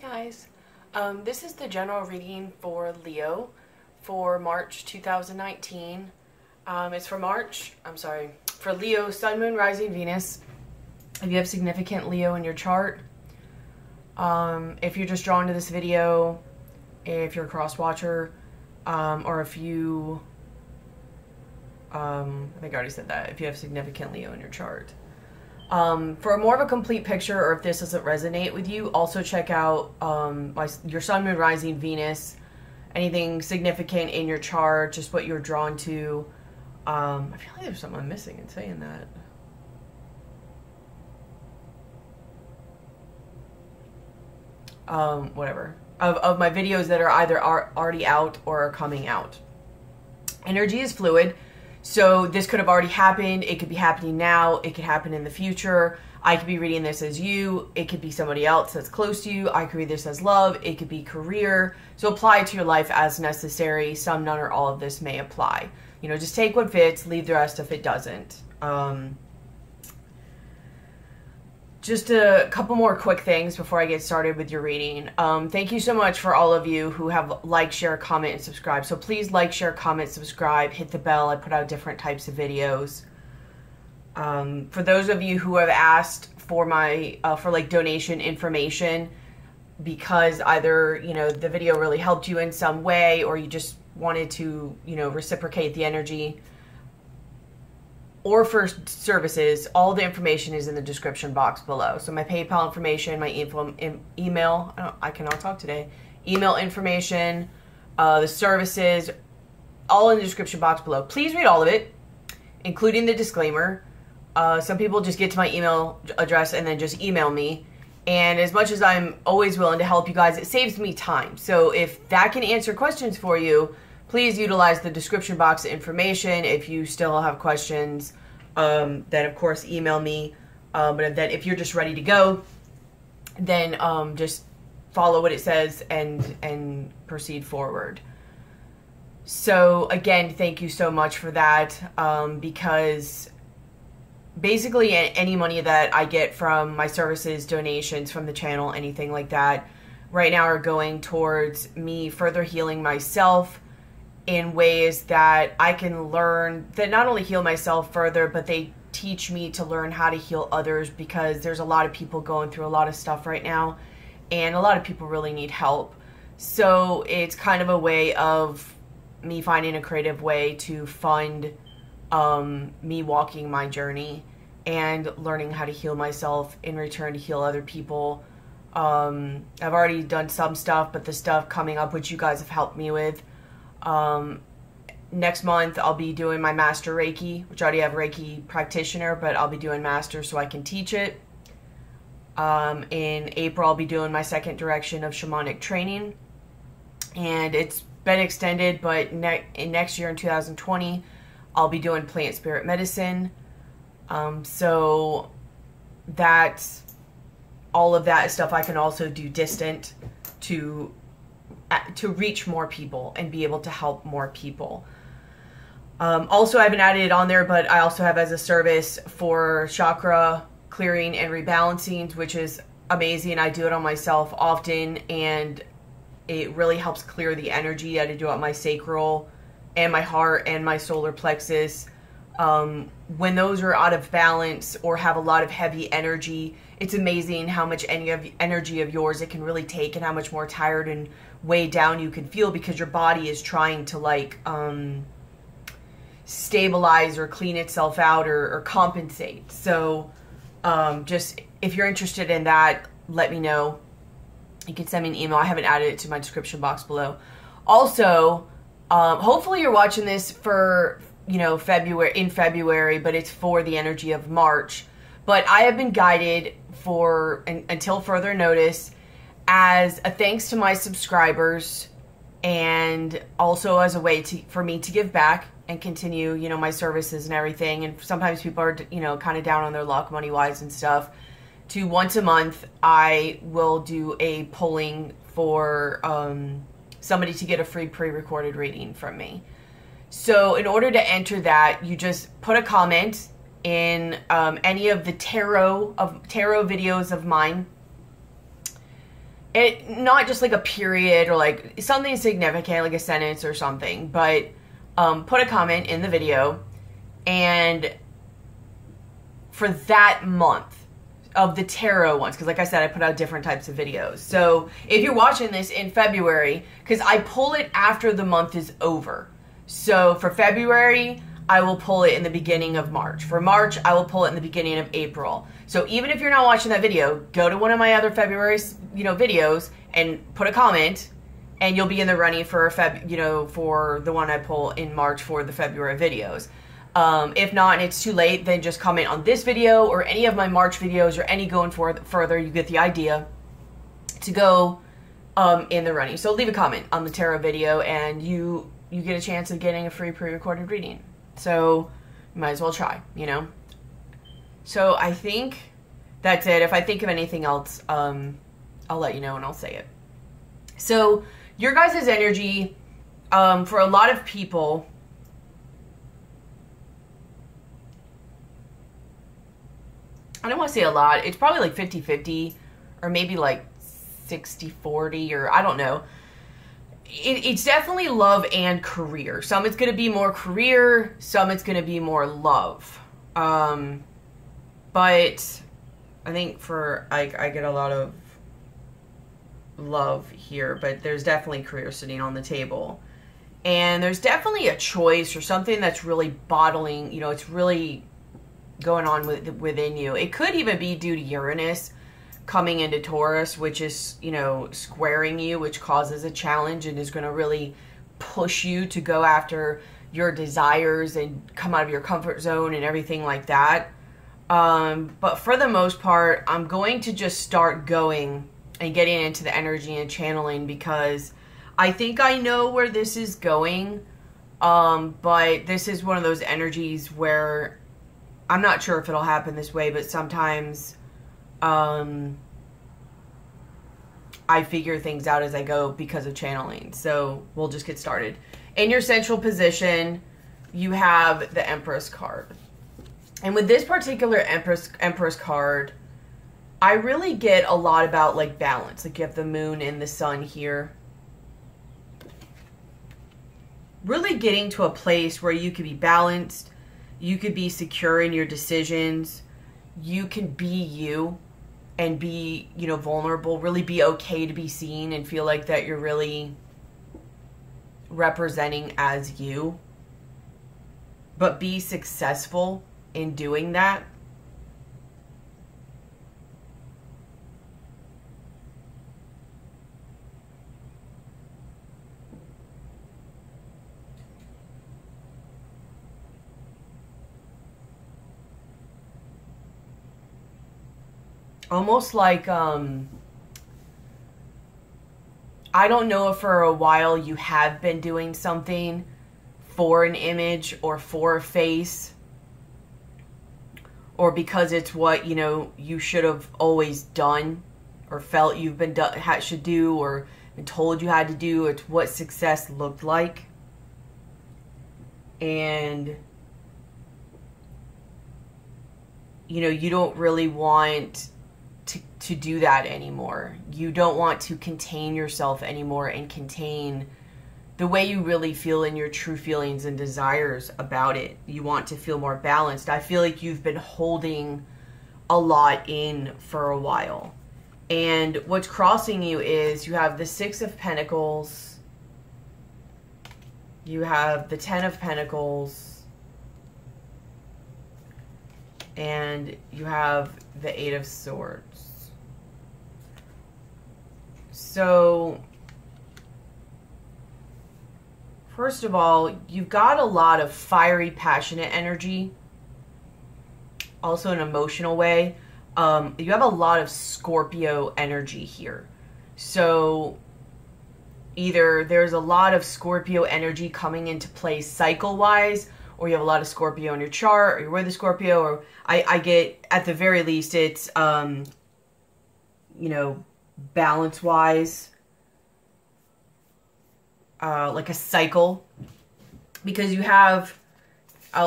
Hi guys, this is the general reading for Leo for March 2019. It's for for Leo, Sun, Moon, Rising, Venus. If you have significant Leo in your chart, if you're just drawn to this video, if you're a cross watcher, or if you, I think I already said that, if you have significant Leo in your chart. For more of a complete picture, or if this doesn't resonate with you, also check out your Sun, Moon, Rising, Venus, anything significant in your chart, just what you're drawn to. I feel like there's something I'm missing in saying that. Whatever. Of my videos that are either already out or are coming out. Energy is fluid. So this could have already happened. It could be happening now. It could happen in the future. I could be reading this as you. It could be somebody else that's close to you. I could read this as love. It could be career. So apply it to your life as necessary. Some, none, or all of this may apply. You know, just take what fits, leave the rest if it doesn't. Just a couple more quick things before I get started with your reading. Thank you so much for all of you who have liked, share, comment, and subscribe. So please like, share, comment, subscribe, hit the bell. I put out different types of videos. For those of you who have asked for my, for like donation information, because either, you know, the video really helped you in some way, or you just wanted to, you know, reciprocate the energy, or for services, all the information is in the description box below. So my PayPal information, my email, I cannot talk today, email information, the services, all in the description box below. Please read all of it, including the disclaimer. Some people just get to my email address and then just email me. And as much as I'm always willing to help you guys, it saves me time. So if that can answer questions for you, please utilize the description box information. If you still have questions, then of course email me. But then if you're just ready to go, then just follow what it says and proceed forward. So again, thank you so much for that, because basically any money that I get from my services, donations from the channel, anything like that, right now are going towards me further healing myself in ways that I can learn, that not only heal myself further, but they teach me to learn how to heal others, because there's a lot of people going through a lot of stuff right now, and a lot of people really need help. So it's kind of a way of me finding a creative way to fund me walking my journey and learning how to heal myself in return to heal other people. I've already done some stuff, but the stuff coming up, which you guys have helped me with, next month I'll be doing my Master Reiki, which I already have Reiki practitioner, but I'll be doing Master so I can teach it. In April I'll be doing my second direction of shamanic training, and it's been extended, but next year in 2020 I'll be doing plant spirit medicine. So that's all of that stuff I can also do distant to reach more people and be able to help more people. Also, I haven't added it on there, but I also have as a service for chakra clearing and rebalancing, which is amazing. I do it on myself often, and it really helps clear the energy. I do it on my sacral and my heart and my solar plexus. When those are out of balance or have a lot of heavy energy, it's amazing how much energy of yours it can really take, and how much more tired and way down you can feel, because your body is trying to like stabilize or clean itself out or compensate. So just if you're interested in that, let me know. You can send me an email. I haven't added it to my description box below. Also, hopefully you're watching this for, you know, February, but it's for the energy of March. But I have been guided for until further notice, as a thanks to my subscribers, and also as a way for me to give back and continue, you know, my services and everything. And sometimes people are, you know, kind of down on their luck money wise and stuff. To once a month, I will do a polling for somebody to get a free pre-recorded reading from me. So in order to enter that, you just put a comment in any of the tarot videos of mine, not just like a period or like something significant, like a sentence or something, but put a comment in the video, and for that month of the tarot ones, because like I said, I put out different types of videos. So if you're watching this in February, because I pull it after the month is over. So for February, I will pull it in the beginning of March. For March, I will pull it in the beginning of April. So even if you're not watching that video, go to one of my other February, videos and put a comment, and you'll be in the running for for the one I pull in March for the February videos. If not, and it's too late, then just comment on this video or any of my March videos or any going further. You get the idea to go in the running. So leave a comment on the tarot video, and you get a chance of getting a free pre-recorded reading. So you might as well try, So I think that's it. If I think of anything else, I'll let you know and I'll say it. So your guys' energy, for a lot of people, I don't want to say a lot. It's probably like 50-50 or maybe like 60-40 or I don't know. It's definitely love and career. Some it's going to be more career. Some it's going to be more love. But I think I get a lot of love here, but there's definitely career sitting on the table. And there's definitely a choice or something that's really bottling, it's really going on within you. It could even be due to Uranus coming into Taurus, which is, squaring you, which causes a challenge and is going to really push you to go after your desires and come out of your comfort zone and everything like that. But for the most part, I'm going to just start going and getting into the energy and channeling, because I think I know where this is going. But this is one of those energies where I'm not sure if it'll happen this way, but sometimes I figure things out as I go because of channeling. So we'll just get started. In your central position, you have the Empress card. And with this particular Empress card, I really get a lot about like balance. Like you have the moon and the sun here. Really getting to a place where you could be balanced. You could be secure in your decisions. You can be you and be, vulnerable. Really be okay to be seen and feel like that you're really representing as you. But be successful in doing that. Almost like, I don't know if for a while you have been doing something for an image or for a face, or because it's what, you should have always done or felt you've been should do or been told you had to do. It's what success looked like. And, you don't really want to do that anymore. You don't want to contain yourself anymore and contain the way you really feel and your true feelings and desires about it. You want to feel more balanced. I feel like you've been holding a lot in for a while. And what's crossing you is you have the Six of Pentacles. You have the Ten of Pentacles. And you have the Eight of Swords. So, first of all, you've got a lot of fiery, passionate energy. Also an emotional way. You have a lot of Scorpio energy here. So, either there's a lot of Scorpio energy coming into play cycle-wise, or you have a lot of Scorpio in your chart, or you're with a Scorpio, or I get, at the very least, it's, balance-wise, like a cycle, because you have,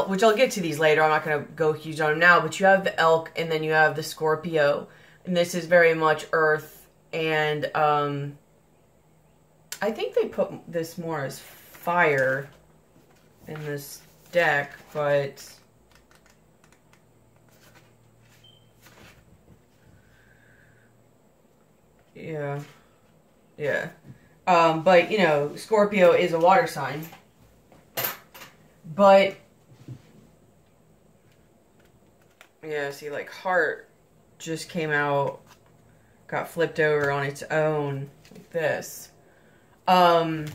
which I'll get to these later, I'm not going to go huge on them now, but you have the Elk, and then you have the Scorpio, and this is very much earth, And I think they put this more as fire in this deck, but yeah. But, you know, Scorpio is a water sign. But, yeah, see, like, heart just came out, got flipped over on its own, like this. And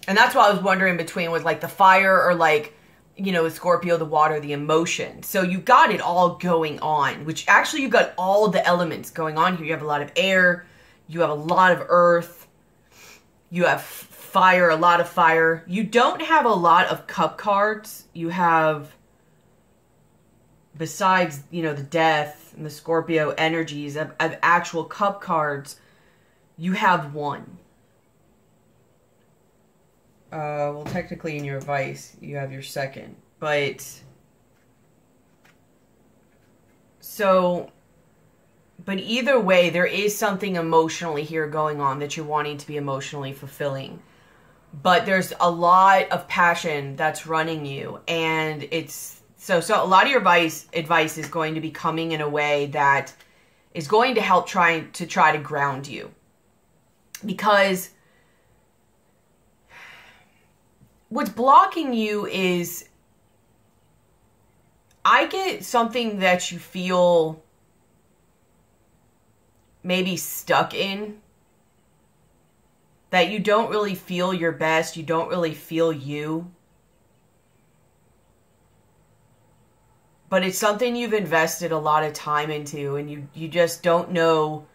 that's what I was wondering between was, like, the fire or, like, you know, with Scorpio, the water, the emotion. So you got it all going on, which actually you got all the elements going on here. You have a lot of air, you have a lot of earth, you have fire, a lot of fire. You don't have a lot of cup cards. You have, besides, you know, the death and the Scorpio energies of actual cup cards, you have one. Well, technically in your advice, you have your second. But, so, but either way, there is something emotionally here going on that you're wanting to be emotionally fulfilling. But there's a lot of passion that's running you. And it's, so a lot of your advice is going to be coming in a way that is going to help try to ground you. Because what's blocking you is, I get something that you feel maybe stuck in, that you don't really feel your best, you don't really feel you. But it's something you've invested a lot of time into, and you just don't know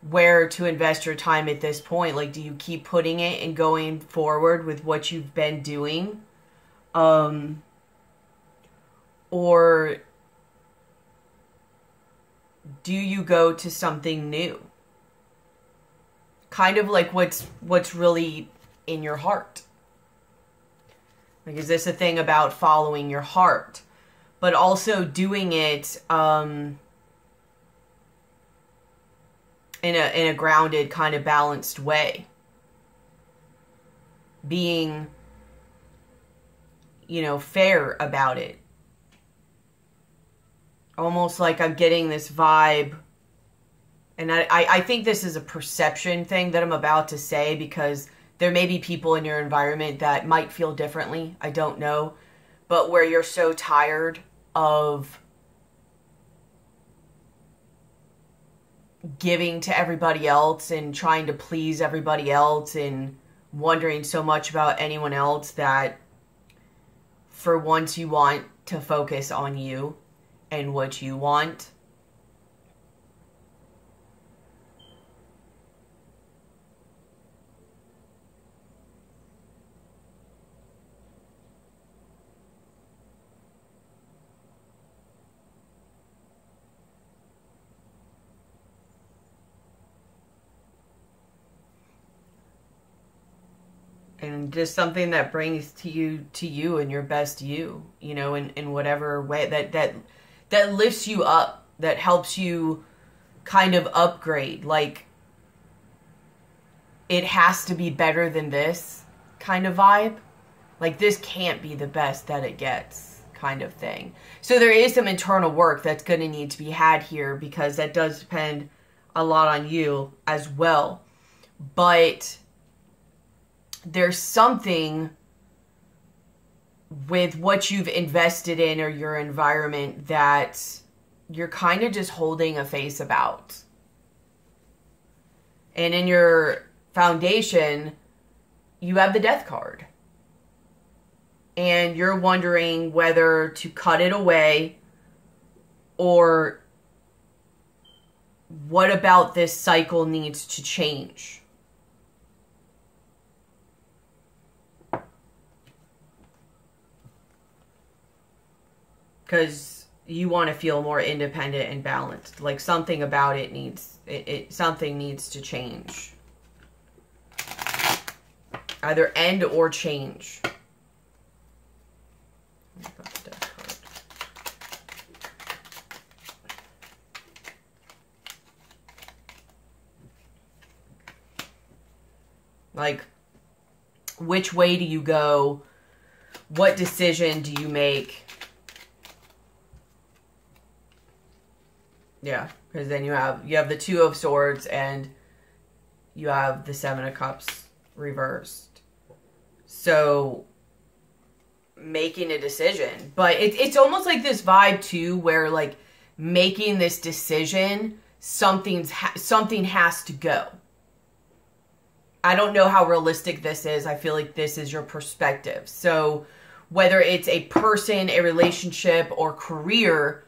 where to invest your time at this point. Like, do you keep putting it and going forward with what you've been doing? Or do you go to something new? Kind of like what's really in your heart. Like, is this a thing about following your heart, but also doing it in a grounded, kind of balanced way? Being, you know, fair about it. Almost like I'm getting this vibe. And I think this is a perception thing that I'm about to say, because there may be people in your environment that might feel differently. I don't know. But where you're so tired of giving to everybody else and trying to please everybody else and wondering so much about anyone else, that for once you want to focus on you and what you want. And just something that brings to you and your best you know, in whatever way that lifts you up, that helps you kind of upgrade. Like, it has to be better than this kind of vibe. Like, this can't be the best that it gets kind of thing. So there is some internal work that's going to need to be had here, because that does depend a lot on you as well. But there's something with what you've invested in or your environment that you're kind of just holding a face about. And in your foundation, you have the Death card. And you're wondering whether to cut it away, or what about this cycle needs to change. Because you want to feel more independent and balanced. Like, something about it needs, something needs to change. Either end or change. Like, which way do you go? What decision do you make? Yeah, because then you have the Two of Swords and you have the Seven of Cups reversed. So, making a decision. But it's almost like this vibe too, where like making this decision, something has to go. I don't know how realistic this is. I feel like this is your perspective. So whether it's a person, a relationship, or career,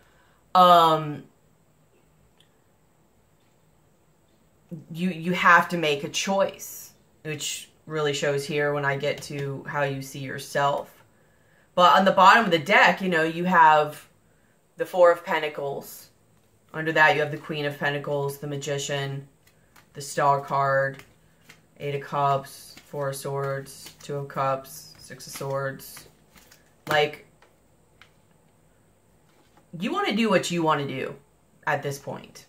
you have to make a choice, which really shows here when I get to how you see yourself. But on the bottom of the deck, you know, you have the Four of Pentacles. Under that, you have the Queen of Pentacles, the Magician, the Star card, Eight of Cups, Four of Swords, Two of Cups, Six of Swords. Like, you want to do what you want to do at this point.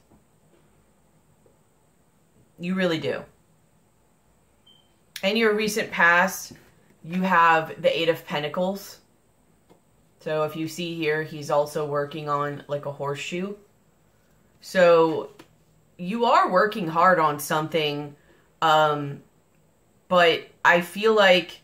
You really do. In your recent past, you have the Eight of Pentacles. So if you see here, he's also working on like a horseshoe. So you are working hard on something, but I feel like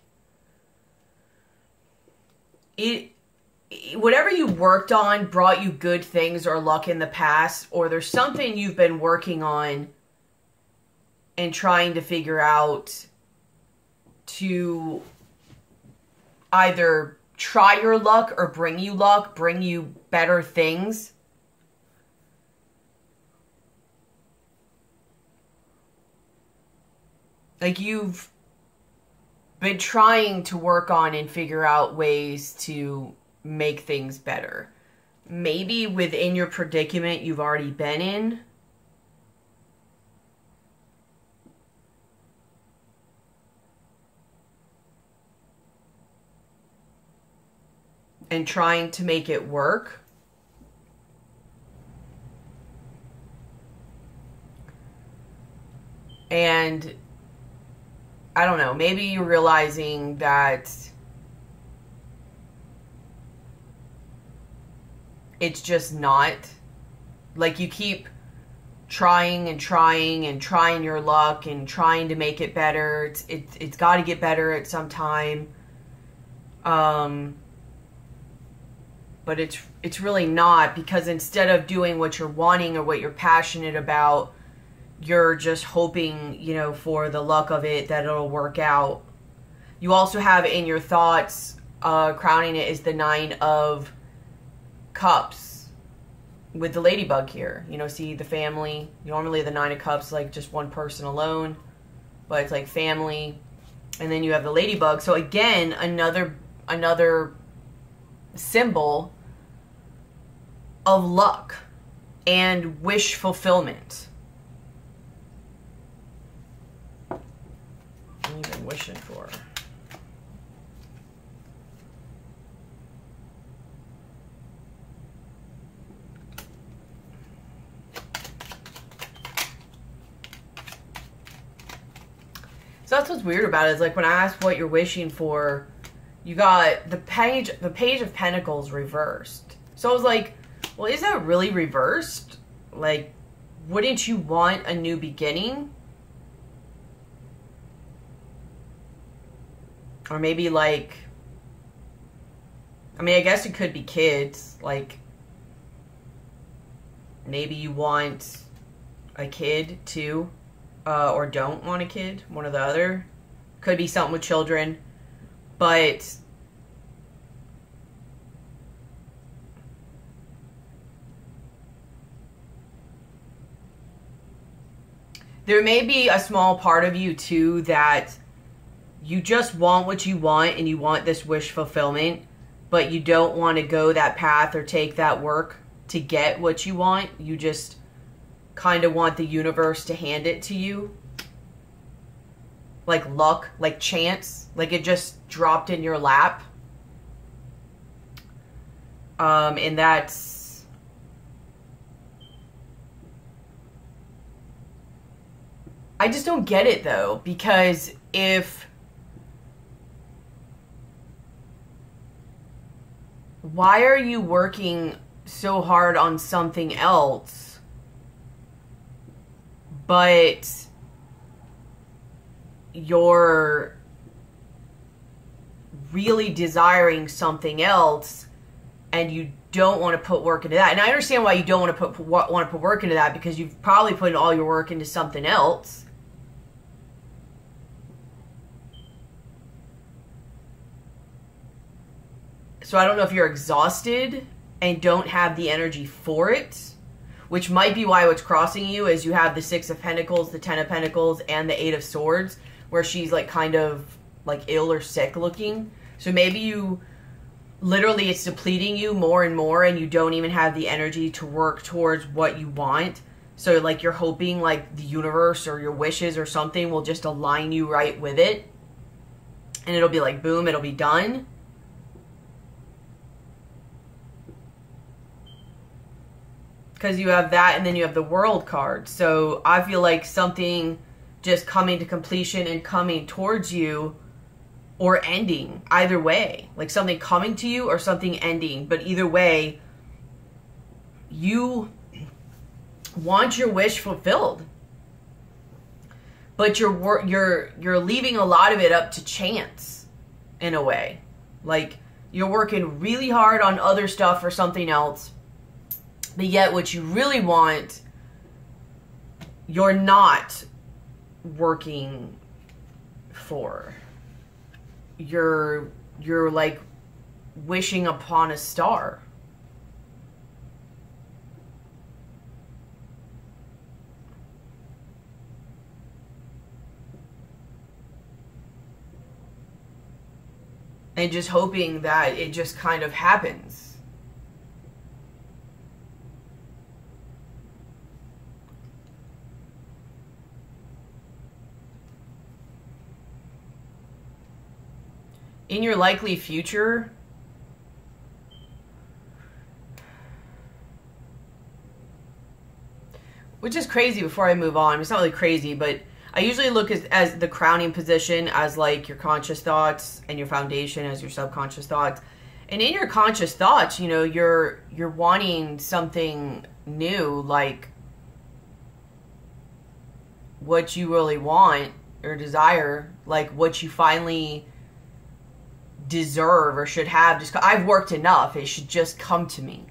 whatever you worked on brought you good things or luck in the past, or there's something you've been working on and trying to figure out to either try your luck or bring you better things. Like, you've been trying to work on and figure out ways to make things better. Maybe within your predicament you've already been in. And trying to make it work. And I don't know, maybe you're realizing that it's just not. Like, you keep trying and trying and trying your luck and trying to make it better. It's got to get better at some time. But it's really not, because instead of doing what you're wanting or what you're passionate about, you're just hoping, you know, for the luck of it, that it'll work out. You also have in your thoughts, crowning it is the Nine of Cups with the ladybug here. You know, see the family. Normally the Nine of Cups, like just one person alone, but it's like family. And then you have the ladybug. So again, another symbol of luck and wish fulfillment. What have you been wishing for? So that's what's weird about it, is like when I asked what you're wishing for, you got the Page of Pentacles reversed. So I was like, well, is that really reversed? Like, wouldn't you want a new beginning? Or maybe like, I mean, I guess it could be kids. Like, maybe you want a kid too, or don't want a kid, one or the other. Could be something with children, but there may be a small part of you too that you just want what you want and you want this wish fulfillment, but you don't want to go that path or take that work to get what you want. You just kind of want the universe to hand it to you. Like luck, like chance, like it just dropped in your lap. And that's... I just don't get it though, because why are you working so hard on something else, but you're really desiring something else and you don't want to put work into that? And I understand why you don't want to put work into that, because you've probably put all your work into something else. So I don't know if you're exhausted and don't have the energy for it, which might be why what's crossing you is you have the Six of Pentacles, the Ten of Pentacles, and the Eight of Swords, where she's like kind of like ill or sick looking. So maybe you literally, it's depleting you more and more, and you don't even have the energy to work towards what you want. So like you're hoping like the universe or your wishes or something will just align you right with it, and it'll be like boom, it'll be done. Because you have that, and then you have the World card. So I feel like something just coming to completion and coming towards you, or ending, either way. Like something coming to you or something ending. But either way, you want your wish fulfilled. But you're leaving a lot of it up to chance, in a way. Like you're working really hard on other stuff or something else, but yet what you really want, you're not working for. You're like wishing upon a star. And just hoping that it just kind of happens. In your likely future, which is crazy before I move on. It's not really crazy, but I usually look as the crowning position as like your conscious thoughts, and your foundation as your subconscious thoughts. And in your conscious thoughts, you know, you're wanting something new, like what you really want or desire, like what you finally deserve or should have. Just, I've worked enough, it should just come to me.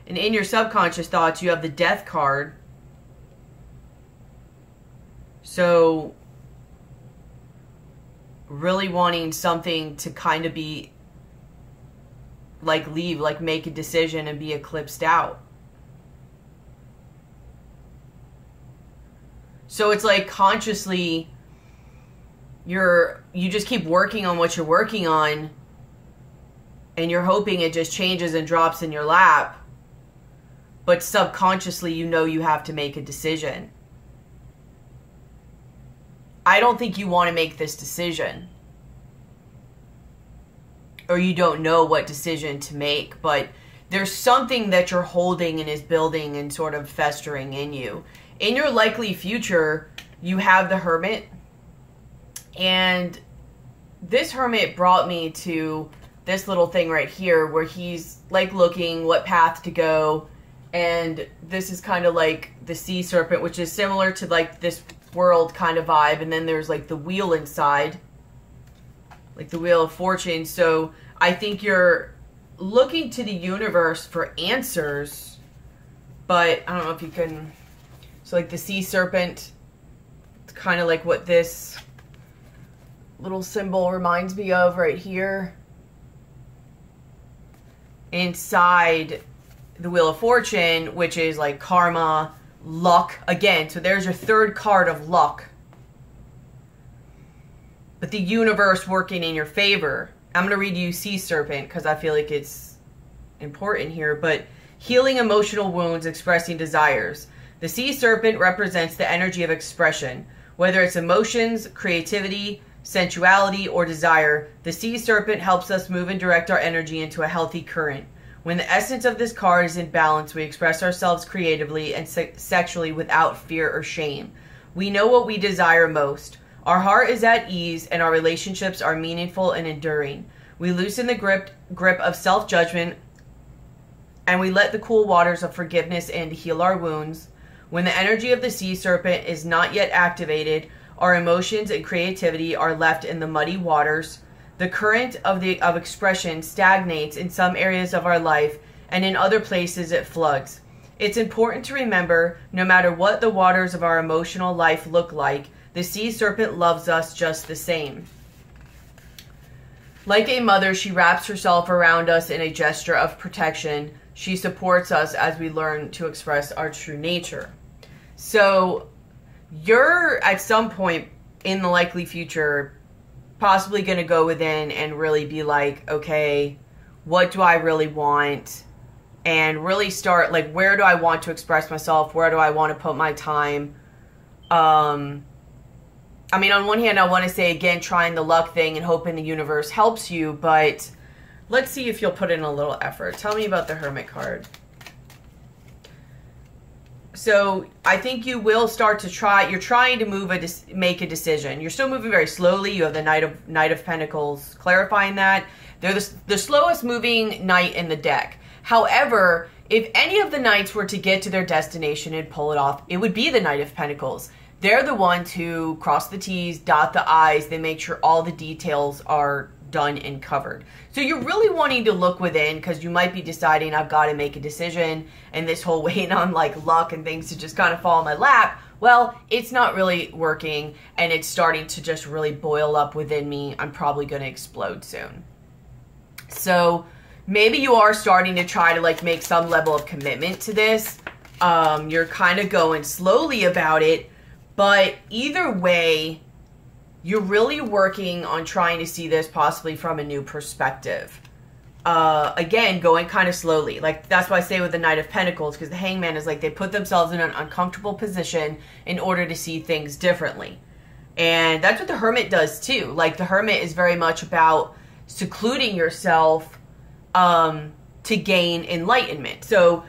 And in your subconscious thoughts, you have the Death card. So really wanting something to kind of be like leave, like make a decision and be eclipsed out. So it's like consciously you just keep working on what you're working on, and you're hoping it just changes and drops in your lap, but subconsciously you know you have to make a decision. I don't think you want to make this decision, or you don't know what decision to make, but there's something that you're holding and is building and sort of festering in you. In your likely future, you have the Hermit. And this Hermit brought me to this little thing right here where he's like looking what path to go. And this is kind of like the Sea Serpent, which is similar to like this World kind of vibe. And then there's like the wheel inside, like the Wheel of Fortune. So I think you're looking to the universe for answers, but I don't know if you can. So like the Sea Serpent, it's kind of like what this little symbol reminds me of right here. Inside the Wheel of Fortune, which is like karma, luck again. So there's your third card of luck. But the universe working in your favor. I'm going to read you Sea Serpent because I feel like it's important here. But healing emotional wounds, expressing desires. The Sea Serpent represents the energy of expression. Whether it's emotions, creativity, sensuality, or desire, the Sea Serpent helps us move and direct our energy into a healthy current. When the essence of this card is in balance, we express ourselves creatively and sexually without fear or shame. We know what we desire most. Our heart is at ease and our relationships are meaningful and enduring. We loosen the grip of self-judgment and we let the cool waters of forgiveness in to heal our wounds. When the energy of the sea serpent is not yet activated, our emotions and creativity are left in the muddy waters. The current of expression stagnates in some areas of our life, and in other places it floods. It's important to remember, no matter what the waters of our emotional life look like, the sea serpent loves us just the same. Like a mother, she wraps herself around us in a gesture of protection. She supports us as we learn to express our true nature. So, you're at some point in the likely future possibly going to go within and really be like, okay, what do I really want? And really start, like, where do I want to express myself? Where do I want to put my time? I mean, on one hand, I want to say, again, trying the luck thing and hoping the universe helps you, but let's see if you'll put in a little effort. Tell me about the Hermit card. So I think you will start to try. You're trying to make a decision. You're still moving very slowly. You have the Knight of Pentacles clarifying that. They're the slowest moving knight in the deck. However, if any of the knights were to get to their destination and pull it off, it would be the Knight of Pentacles. They're the ones who cross the T's, dot the I's. They make sure all the details are done and covered. So you're really wanting to look within because you might be deciding, I've got to make a decision, and this whole waiting on like luck and things to just kind of fall in my lap, well, it's not really working and it's starting to just really boil up within me. I'm probably going to explode soon. So maybe you are starting to try to like make some level of commitment to this. You're kind of going slowly about it, but either way, you're really working on trying to see this possibly from a new perspective. Again, going kind of slowly. Like, that's why I say with the Knight of Pentacles, because the Hangman is like they put themselves in an uncomfortable position in order to see things differently. And that's what the Hermit does too. Like, the Hermit is very much about secluding yourself to gain enlightenment. So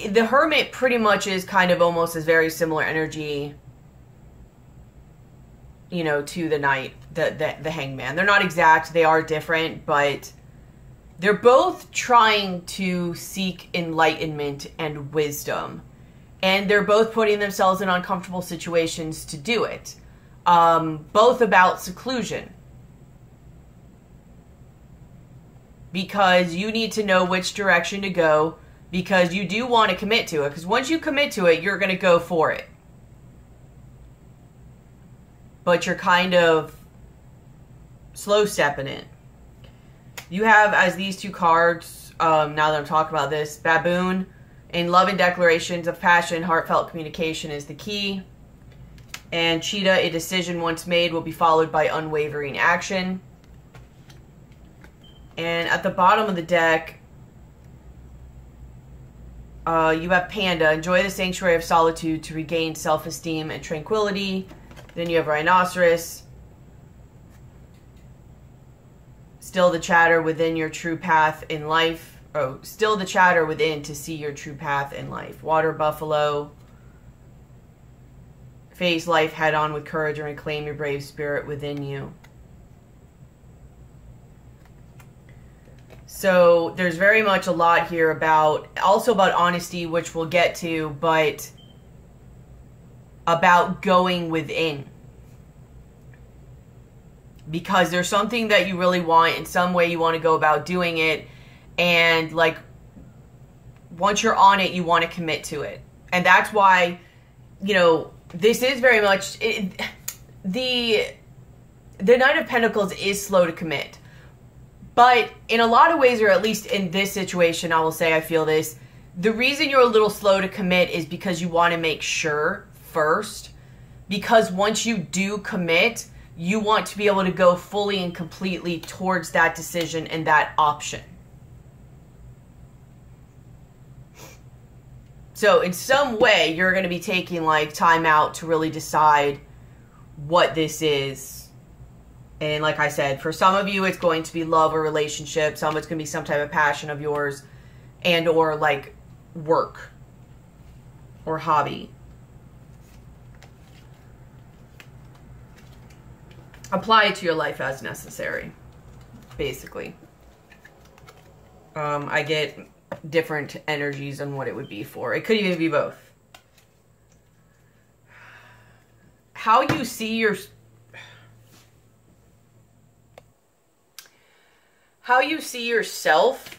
the Hermit pretty much is kind of almost as very similar energy, you know, to the Knight, the Hangman. They're not exact, they are different, but they're both trying to seek enlightenment and wisdom. And they're both putting themselves in uncomfortable situations to do it. Both about seclusion. Because you need to know which direction to go, because you do want to commit to it. Because once you commit to it, you're going to go for it. But you're kind of slow stepping it. You have, as these two cards, now that I'm talking about this, Baboon. In love and declarations of passion, heartfelt communication is the key. And Cheetah, a decision once made will be followed by unwavering action. And at the bottom of the deck, you have Panda. Enjoy the sanctuary of solitude to regain self-esteem and tranquility. Then you have Rhinoceros. Still the chatter within your true path in life. Oh, still the chatter within to see your true path in life. Water Buffalo. Face life head on with courage and reclaim your brave spirit within you. So there's very much a lot here about, also about honesty, which we'll get to, but about going within. Because there's something that you really want, in some way you want to go about doing it, and like, once you're on it, you want to commit to it. And that's why, you know, this is very much, the Knight of Pentacles is slow to commit. But in a lot of ways, or at least in this situation, I will say I feel this, the reason you're a little slow to commit is because you want to make sure first. Because once you do commit, you want to be able to go fully and completely towards that decision and that option. So in some way, you're going to be taking like time out to really decide what this is And like I said, for some of you, it's going to be love or relationship. Some of it's going to be some type of passion of yours and or like work or hobby. Apply it to your life as necessary, basically. I get different energies on what it would be for. It could even be both. How you see yourself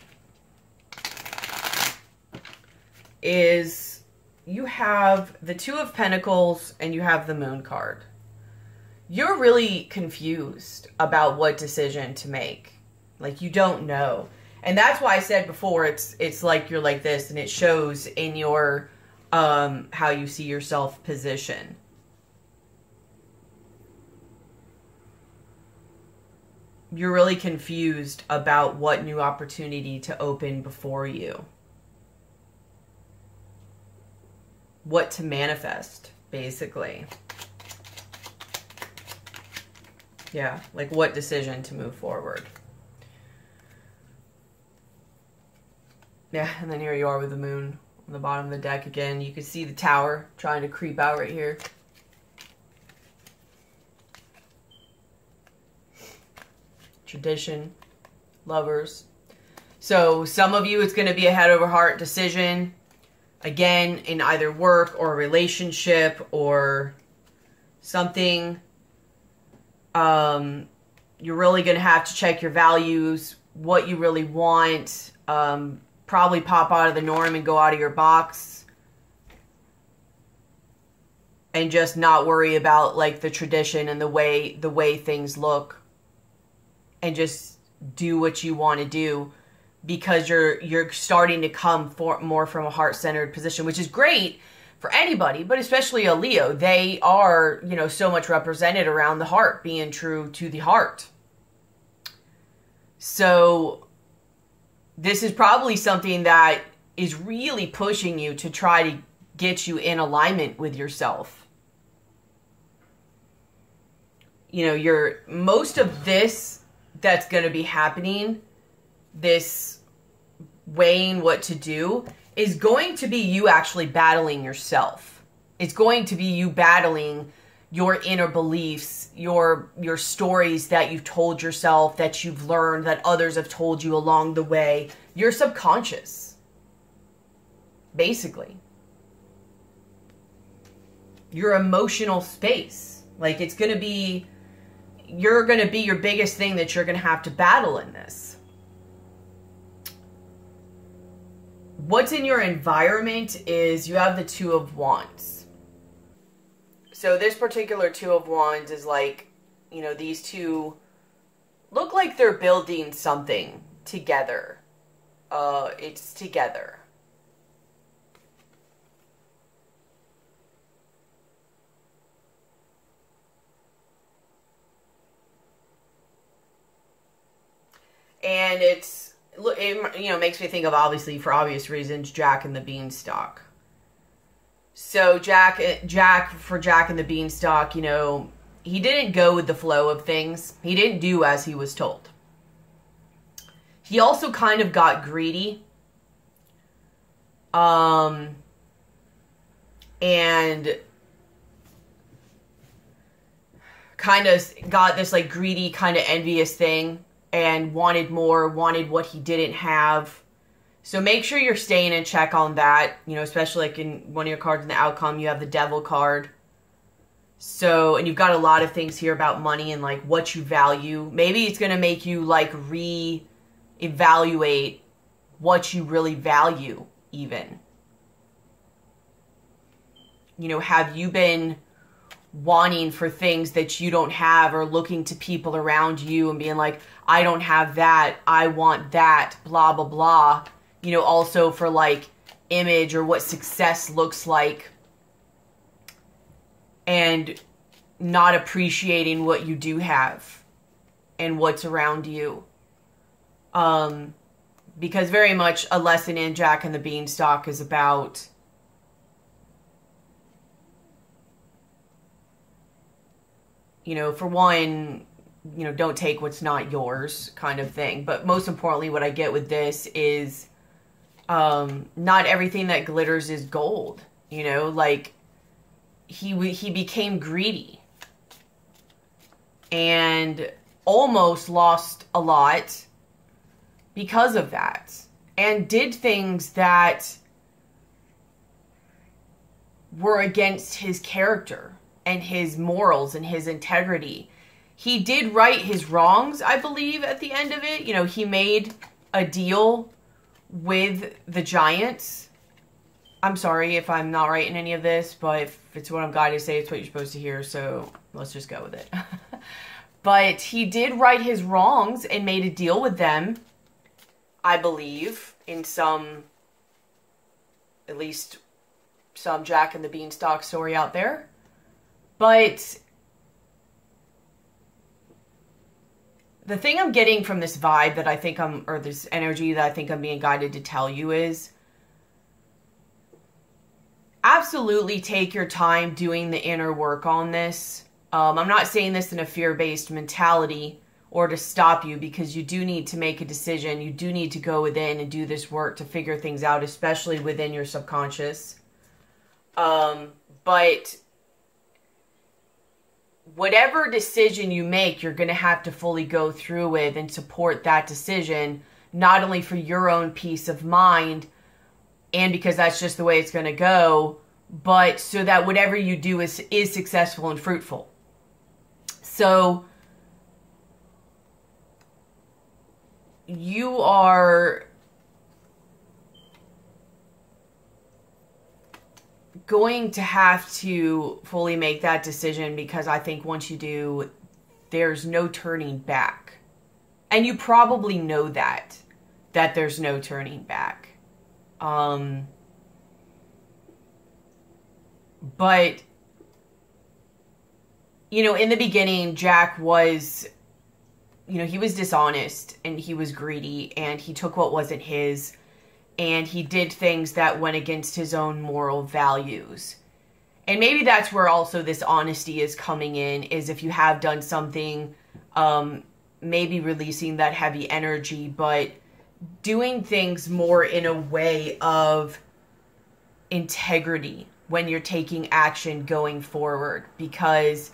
is you have the Two of Pentacles and you have the Moon card. You're really confused about what decision to make. Like, you don't know. And that's why I said before, it's like you're like this, and it shows in your how you see yourself position. You're really confused about what new opportunity to open before you. What to manifest, basically. Yeah, like what decision to move forward. Yeah, and then here you are with the Moon on the bottom of the deck again. You can see the Tower trying to creep out right here. Tradition, lovers. So some of you, it's going to be a head over heart decision. Again, in either work or relationship or something. You're really going to have to check your values, what you really want. Probably pop out of the norm and go out of your box. And just not worry about like the tradition and the way things look. And just do what you want to do, because you're starting to come more from a heart-centered position, which is great for anybody, but especially a Leo. They are, you know, so much represented around the heart, being true to the heart. So this is probably something that is really pushing you to try to get you in alignment with yourself. You know, most of this that's going to be happening, this weighing what to do, is going to be you actually battling yourself. It's going to be you battling your inner beliefs, your stories that you've told yourself, that you've learned, that others have told you along the way. Your subconscious, basically. Your emotional space. Like, it's going to be... You're going to be your biggest thing that you're going to have to battle in this. What's in your environment is you have the Two of Wands. So this particular Two of Wands is like, you know, these two look like they're building something together. It's together. And it you know, makes me think of, obviously, for obvious reasons, Jack and the Beanstalk. So Jack and the Beanstalk, you know, he didn't go with the flow of things. He didn't do as he was told. He also kind of got greedy. And kind of got this like greedy, kind of envious thing. And wanted more, wanted what he didn't have. So make sure you're staying in check on that. You know, especially like in one of your cards in the outcome, you have the Devil card. So, and you've got a lot of things here about money and like what you value. Maybe it's going to make you like re-evaluate what you really value even. You know, have you been wanting for things that you don't have, or looking to people around you and being like, I don't have that, I want that, blah, blah, blah. You know, also for like image or what success looks like, and not appreciating what you do have and what's around you. Because very much a lesson in Jack and the Beanstalk is about you know, for one, you know, don't take what's not yours kind of thing. But most importantly, what I get with this is not everything that glitters is gold. You know, like he became greedy and almost lost a lot because of that, and did things that were against his character and his morals and his integrity. He did right his wrongs, I believe, at the end of it. You know, he made a deal with the giants. I'm sorry if I'm not right in any of this, but if it's what I'm guided to say, it's what you're supposed to hear, so let's just go with it. But he did right his wrongs and made a deal with them, I believe, in some, at least some Jack and the Beanstalk story out there. But the thing I'm getting from this vibe that I think or this energy that I think I'm being guided to tell you is, absolutely take your time doing the inner work on this. I'm not saying this in a fear-based mentality or to stop you, because you do need to make a decision. You do need to go within and do this work to figure things out, especially within your subconscious. But whatever decision you make, you're going to have to fully go through with and support that decision, not only for your own peace of mind, and because that's just the way it's going to go, but so that whatever you do is successful and fruitful. So you are going to have to fully make that decision, because I think once you do, there's no turning back. And you probably know that there's no turning back. But, you know, in the beginning, Jack was, you know, he was dishonest and he was greedy and he took what wasn't his, and he did things that went against his own moral values. And maybe that's where also this honesty is coming in, is if you have done something, maybe releasing that heavy energy, but doing things more in a way of integrity when you're taking action going forward. Because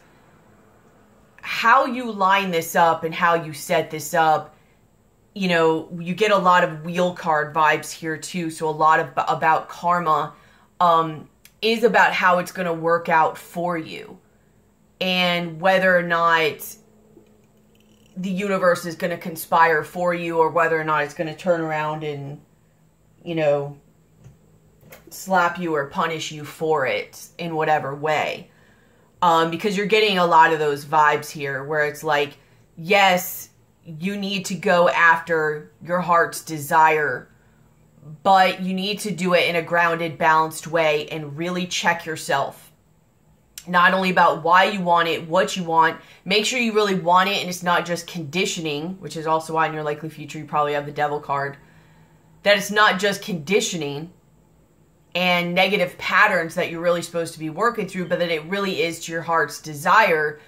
how you line this up and how you set this up, you know, you get a lot of wheel card vibes here too. So a lot of about karma is about how it's going to work out for you, and whether or not the universe is going to conspire for you, or whether or not it's going to turn around and, you know, slap you or punish you for it in whatever way. Because you're getting a lot of those vibes here where it's like, yes, you need to go after your heart's desire, but you need to do it in a grounded, balanced way and really check yourself. Not only about why you want it, what you want. Make sure you really want it and it's not just conditioning, which is also why in your likely future you probably have the Devil card. That it's not just conditioning and negative patterns that you're really supposed to be working through, but that it really is to your heart's desire,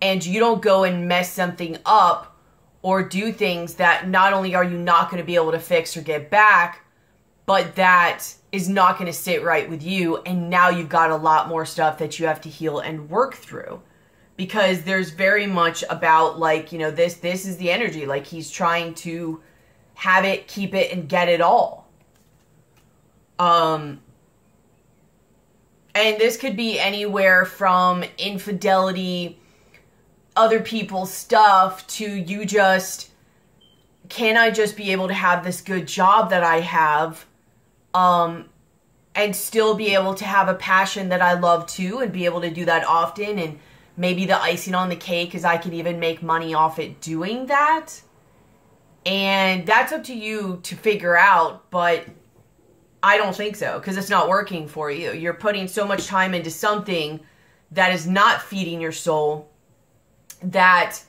and you don't go and mess something up or do things that not only are you not going to be able to fix or get back, but that is not going to sit right with you, and now you've got a lot more stuff that you have to heal and work through. Because there's very much about, like, you know, this is the energy, like he's trying to have it, keep it, and get it all. And this could be anywhere from infidelity, other people's stuff, to you just, can I just be able to have this good job that I have, and still be able to have a passion that I love too, and be able to do that often, and maybe the icing on the cake is I could even make money off it doing that. And that's up to you to figure out, but I don't think so, because it's not working for you. You're putting so much time into something that is not feeding your soul, that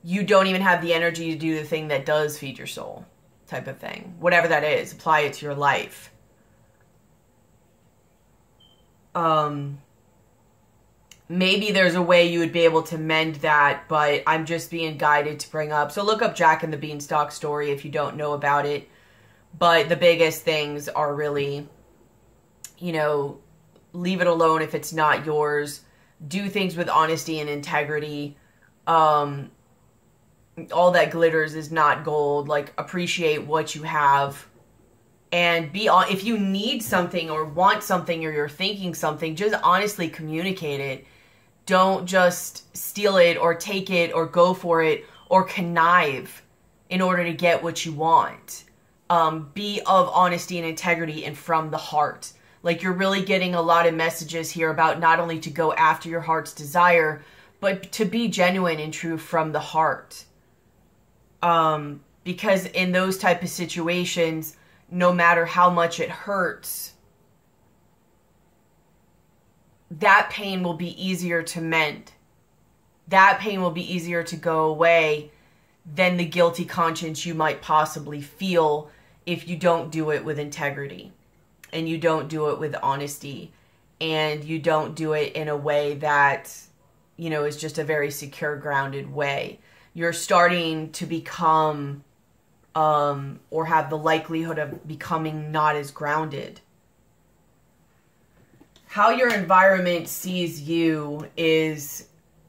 you don't even have the energy to do the thing that does feed your soul, type of thing. Whatever that is, apply it to your life. maybe there's a way you would be able to mend that, but I'm just being guided to bring up. So look up Jack and the Beanstalk story if you don't know about it. But the biggest things are really, you know, leave it alone if it's not yours. Do things with honesty and integrity. All that glitters is not gold. Like, appreciate what you have. And be on, if you need something or want something or you're thinking something, just honestly communicate it. Don't just steal it or take it or go for it or connive in order to get what you want. Be of honesty and integrity and from the heart. Like, you're really getting a lot of messages here about not only to go after your heart's desire, but to be genuine and true from the heart. Because in those type of situations, no matter how much it hurts, that pain will be easier to mend. That pain will be easier to go away than the guilty conscience you might possibly feel if you don't do it with integrity and you don't do it with honesty and you don't do it in a way that, you know, is just a very secure, grounded way. You're starting to become or have the likelihood of becoming not as grounded. How your environment sees you is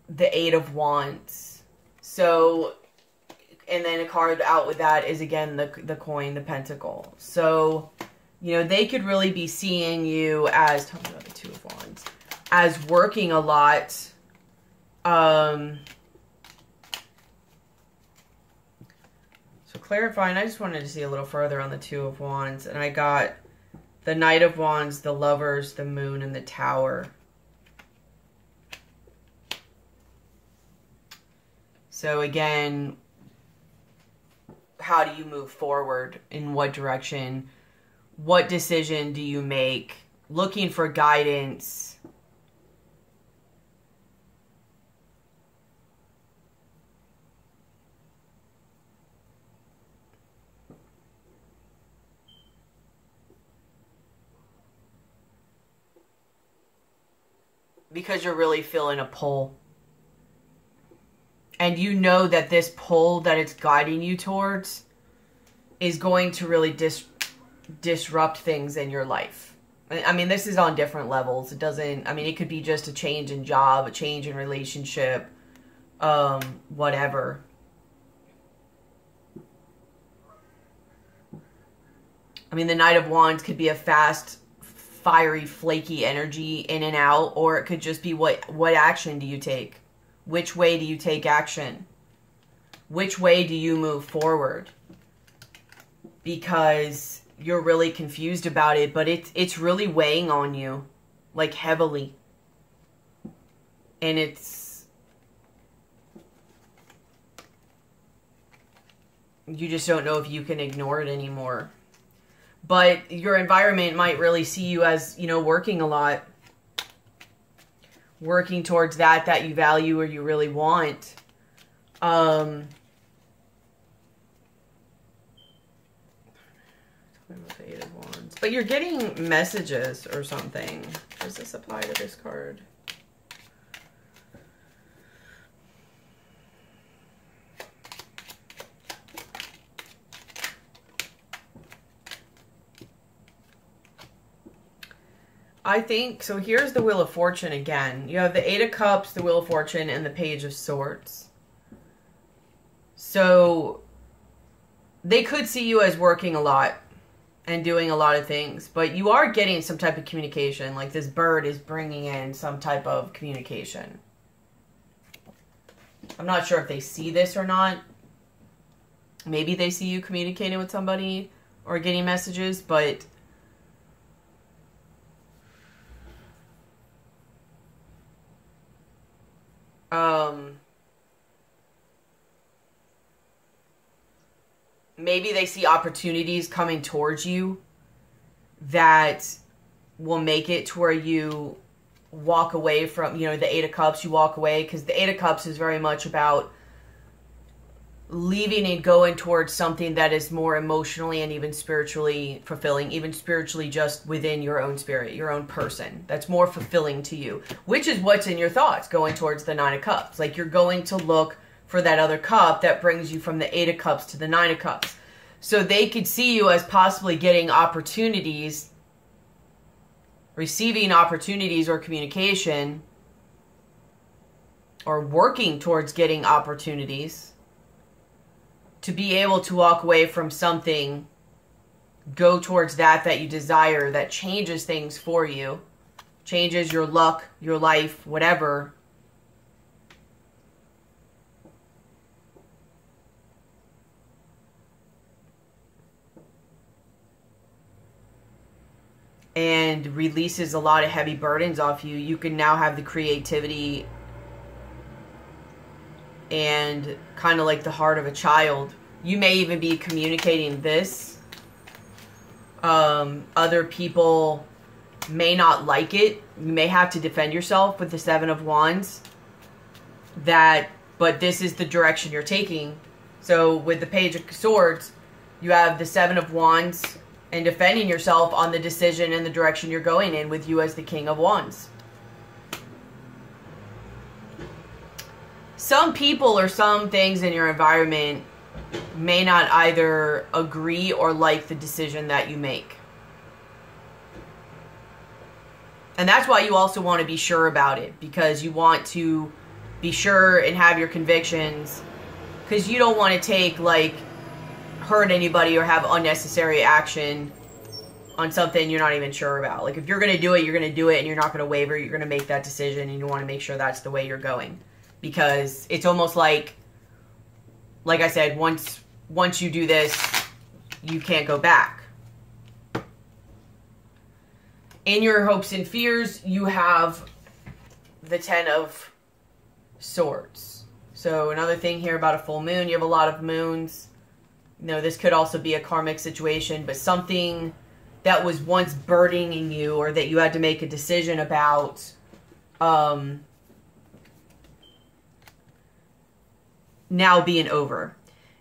the Eight of Wands. So, and then a card out with that is, again, the coin, the pentacle. So, you know, they could really be seeing you as, talking about the Two of Wands, as working a lot. So clarifying, I just wanted to see a little further on the Two of Wands. And I got the Knight of Wands, the Lovers, the Moon, and the Tower. So again, how do you move forward? In what direction? What decision do you make? Looking for guidance. Because you're really feeling a pull. And you know that this pull that it's guiding you towards is going to really disrupt things in your life. I mean, this is on different levels. It doesn't, I mean, it could be just a change in job, a change in relationship, whatever. I mean, the Knight of Wands could be a fast, fiery, flaky energy in and out, or it could just be what action do you take? Which way do you take action? Which way do you move forward? Because you're really confused about it, but it's really weighing on you, like, heavily. And you just don't know if you can ignore it anymore. But your environment might really see you as, you know, working a lot. Working towards that you value or you really want. But you're getting messages or something. Does this apply to this card? I think, so here's the Wheel of Fortune again. You have the Eight of Cups, the Wheel of Fortune, and the Page of Swords. So, they could see you as working a lot and doing a lot of things, but you are getting some type of communication. Like, this bird is bringing in some type of communication. I'm not sure if they see this or not. Maybe they see you communicating with somebody or getting messages, but maybe they see opportunities coming towards you that will make it to where you walk away from, you know, the Eight of Cups, you walk away, because the Eight of Cups is very much about leaving and going towards something that is more emotionally and even spiritually fulfilling, even spiritually just within your own spirit, your own person. That's more fulfilling to you, which is what's in your thoughts going towards the Nine of Cups. Like you're going to look for that other cup that brings you from the Eight of Cups to the Nine of Cups. So they could see you as possibly getting opportunities, receiving opportunities or communication, or working towards getting opportunities to be able to walk away from something, go towards that you desire, that changes things for you, changes your luck, your life, whatever. And releases a lot of heavy burdens off you. You can now have the creativity and kind of like the heart of a child. You may even be communicating this. Other people may not like it. You may have to defend yourself with the Seven of Wands. But this is the direction you're taking. So with the Page of Swords, you have the Seven of Wands and defending yourself on the decision and the direction you're going in with you as the King of Wands. Some people or some things in your environment may not either agree or like the decision that you make. And that's why you also want to be sure about it, because you want to be sure and have your convictions, because you don't want to take, like, hurt anybody or have unnecessary action on something you're not even sure about. Like, if you're going to do it, you're going to do it, and you're not going to waver. You're going to make that decision, and you want to make sure that's the way you're going. Because it's almost like I said, once you do this, you can't go back. In your hopes and fears, you have the Ten of Swords. So another thing here about a full moon, you have a lot of moons. You know, this could also be a karmic situation, but something that was once burdening you or that you had to make a decision about, now being over.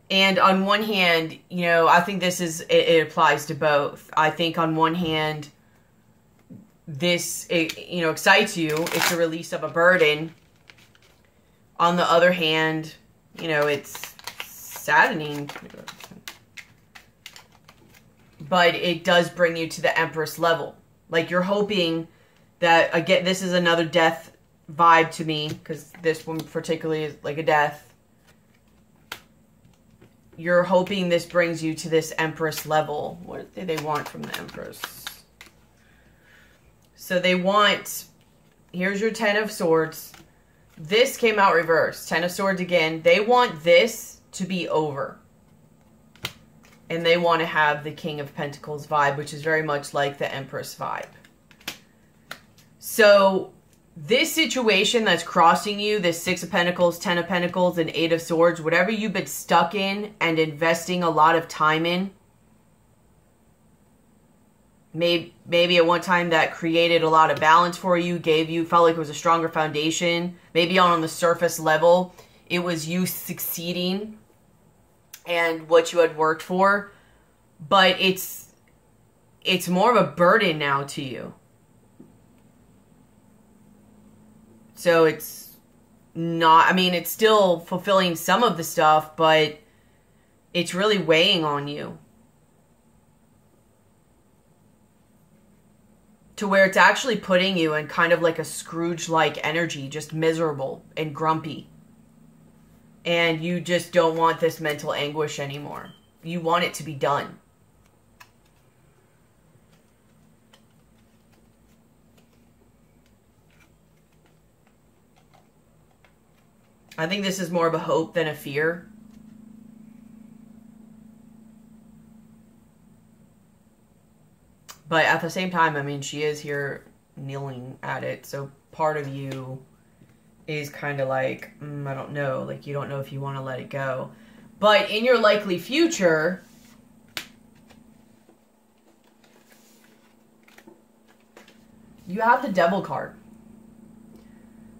And on one hand, you know, I think it applies to both. I think on one hand, it excites you. It's a release of a burden. On the other hand, you know, it's saddening. But it does bring you to the Empress level. Like, you're hoping that, again, this is another death vibe to me, because this one particularly is like a death. You're hoping this brings you to this Empress level. What do they want from the Empress? So they want, here's your Ten of Swords. This came out reversed. Ten of Swords again. They want this to be over. And they want to have the King of Pentacles vibe, which is very much like the Empress vibe. So this situation that's crossing you, this Six of Pentacles, Ten of Pentacles, and Eight of Swords, whatever you've been stuck in and investing a lot of time in, maybe at one time that created a lot of balance for you, felt like it was a stronger foundation. Maybe on the surface level, it was you succeeding and what you had worked for, but it's more of a burden now to you. So it's not, I mean, it's still fulfilling some of the stuff, but it's really weighing on you. To where it's actually putting you in kind of like a Scrooge-like energy, just miserable and grumpy. And you just don't want this mental anguish anymore. You want it to be done. I think this is more of a hope than a fear. But at the same time, I mean, she is here kneeling at it. So part of you is kind of like, I don't know. Like, you don't know if you want to let it go. But in your likely future, you have the Devil card.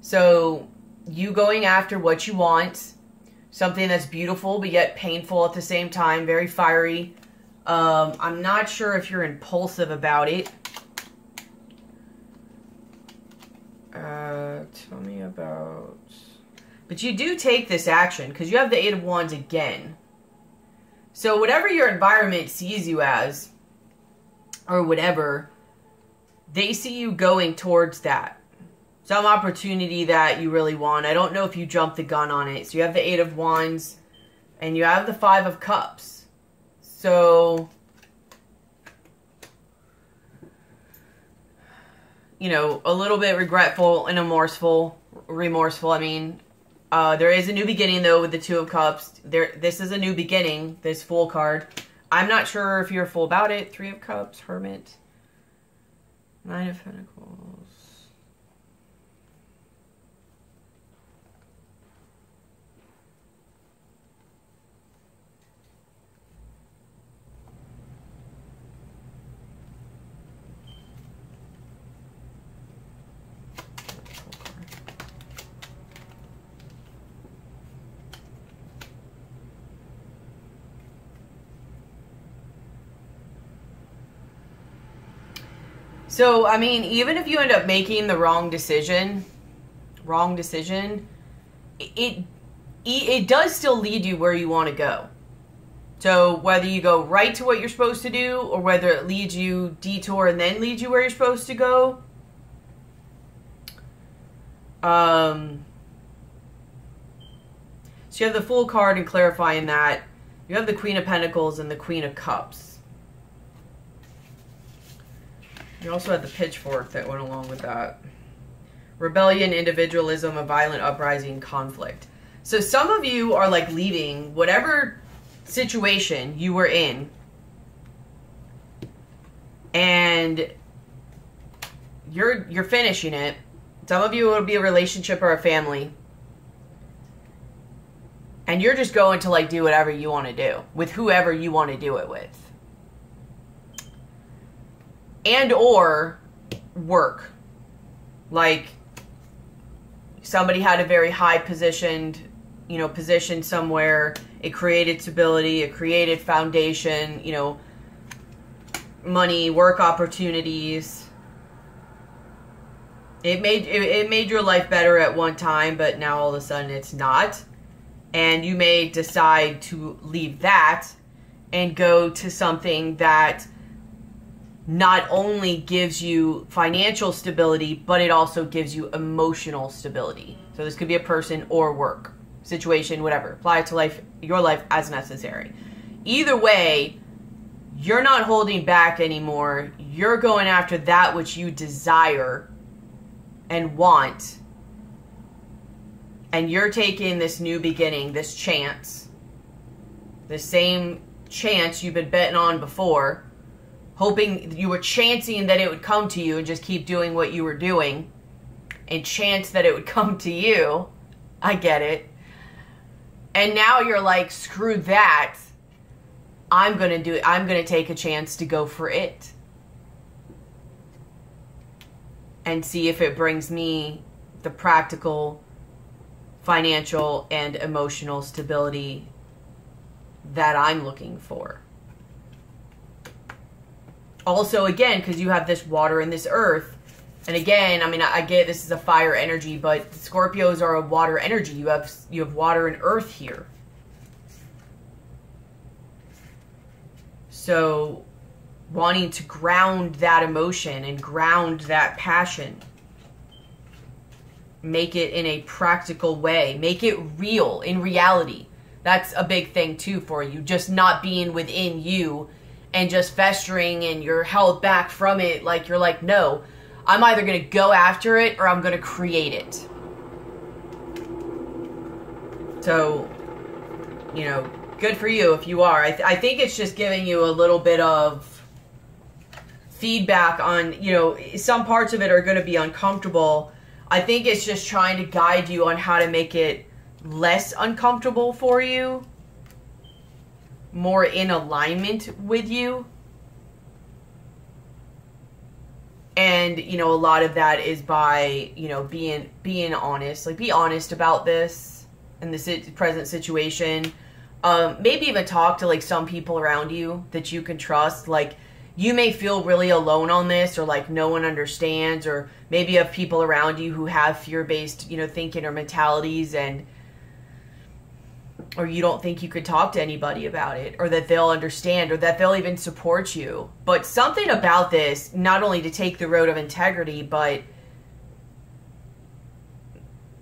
So you going after what you want. Something that's beautiful, but yet painful at the same time. Very fiery. I'm not sure if you're impulsive about it. Tell me about... But you do take this action, because you have the Eight of Wands again. So whatever your environment sees you as, or whatever, they see you going towards that. Some opportunity that you really want. I don't know if you jumped the gun on it. So you have the Eight of Wands, and you have the Five of Cups. So, you know, a little bit regretful and remorseful, I mean. There is a new beginning, though, with the Two of Cups. This is a new beginning, this Fool card. I'm not sure if you're full about it. Three of Cups, Hermit, Nine of Pentacles. So, I mean, even if you end up making the wrong decision, it does still lead you where you want to go. So, whether you go right to what you're supposed to do, or whether it leads you, detour, and then leads you where you're supposed to go. So you have the Fool card and clarifying that. You have the Queen of Pentacles and the Queen of Cups. You also had the Pitchfork that went along with that. Rebellion, individualism, a violent uprising, conflict. So some of you are like leaving whatever situation you were in, and you're finishing it. Some of you, it'll be a relationship or a family, and you're just going to like do whatever you want to do with whoever you want to do it with. And or work. Like somebody had a very high positioned, you know, position somewhere. It created stability, it created foundation, you know, money, work opportunities. It made your life better at one time, but now all of a sudden it's not. And you may decide to leave that and go to something that not only gives you financial stability, but it also gives you emotional stability. So this could be a person or work situation, whatever. Apply it to your life as necessary. Either way, you're not holding back anymore. You're going after that which you desire and want. And you're taking this new beginning, this chance, the same chance you've been betting on before, hoping you were chancing that it would come to you and just keep doing what you were doing and chance that it would come to you. I get it. And now you're like, screw that. I'm going to take a chance to go for it. And see if it brings me the practical, financial, and emotional stability that I'm looking for. Also, again, because you have this water and this earth. And again, I mean, I get this is a fire energy, but Scorpios are a water energy. You have water and earth here. So, wanting to ground that emotion and ground that passion. Make it in a practical way. Make it real, in reality. That's a big thing, too, for you. Just not being within you and just festering and you're held back from it. Like, you're like, no, I'm either going to go after it or I'm going to create it. So, you know, good for you if you are. I think it's just giving you a little bit of feedback on, you know, some parts of it are going to be uncomfortable. I think it's just trying to guide you on how to make it less uncomfortable for you, more in alignment with you. And, you know, a lot of that is by, you know, being honest. Like, be honest about this. in the present situation. Maybe even talk to like some people around you that you can trust. Like, you may feel really alone on this, or like no one understands, or maybe you have people around you who have fear-based, you know, thinking or mentalities, or you don't think you could talk to anybody about it, or that they'll understand, or that they'll even support you. But something about this, not only to take the road of integrity, but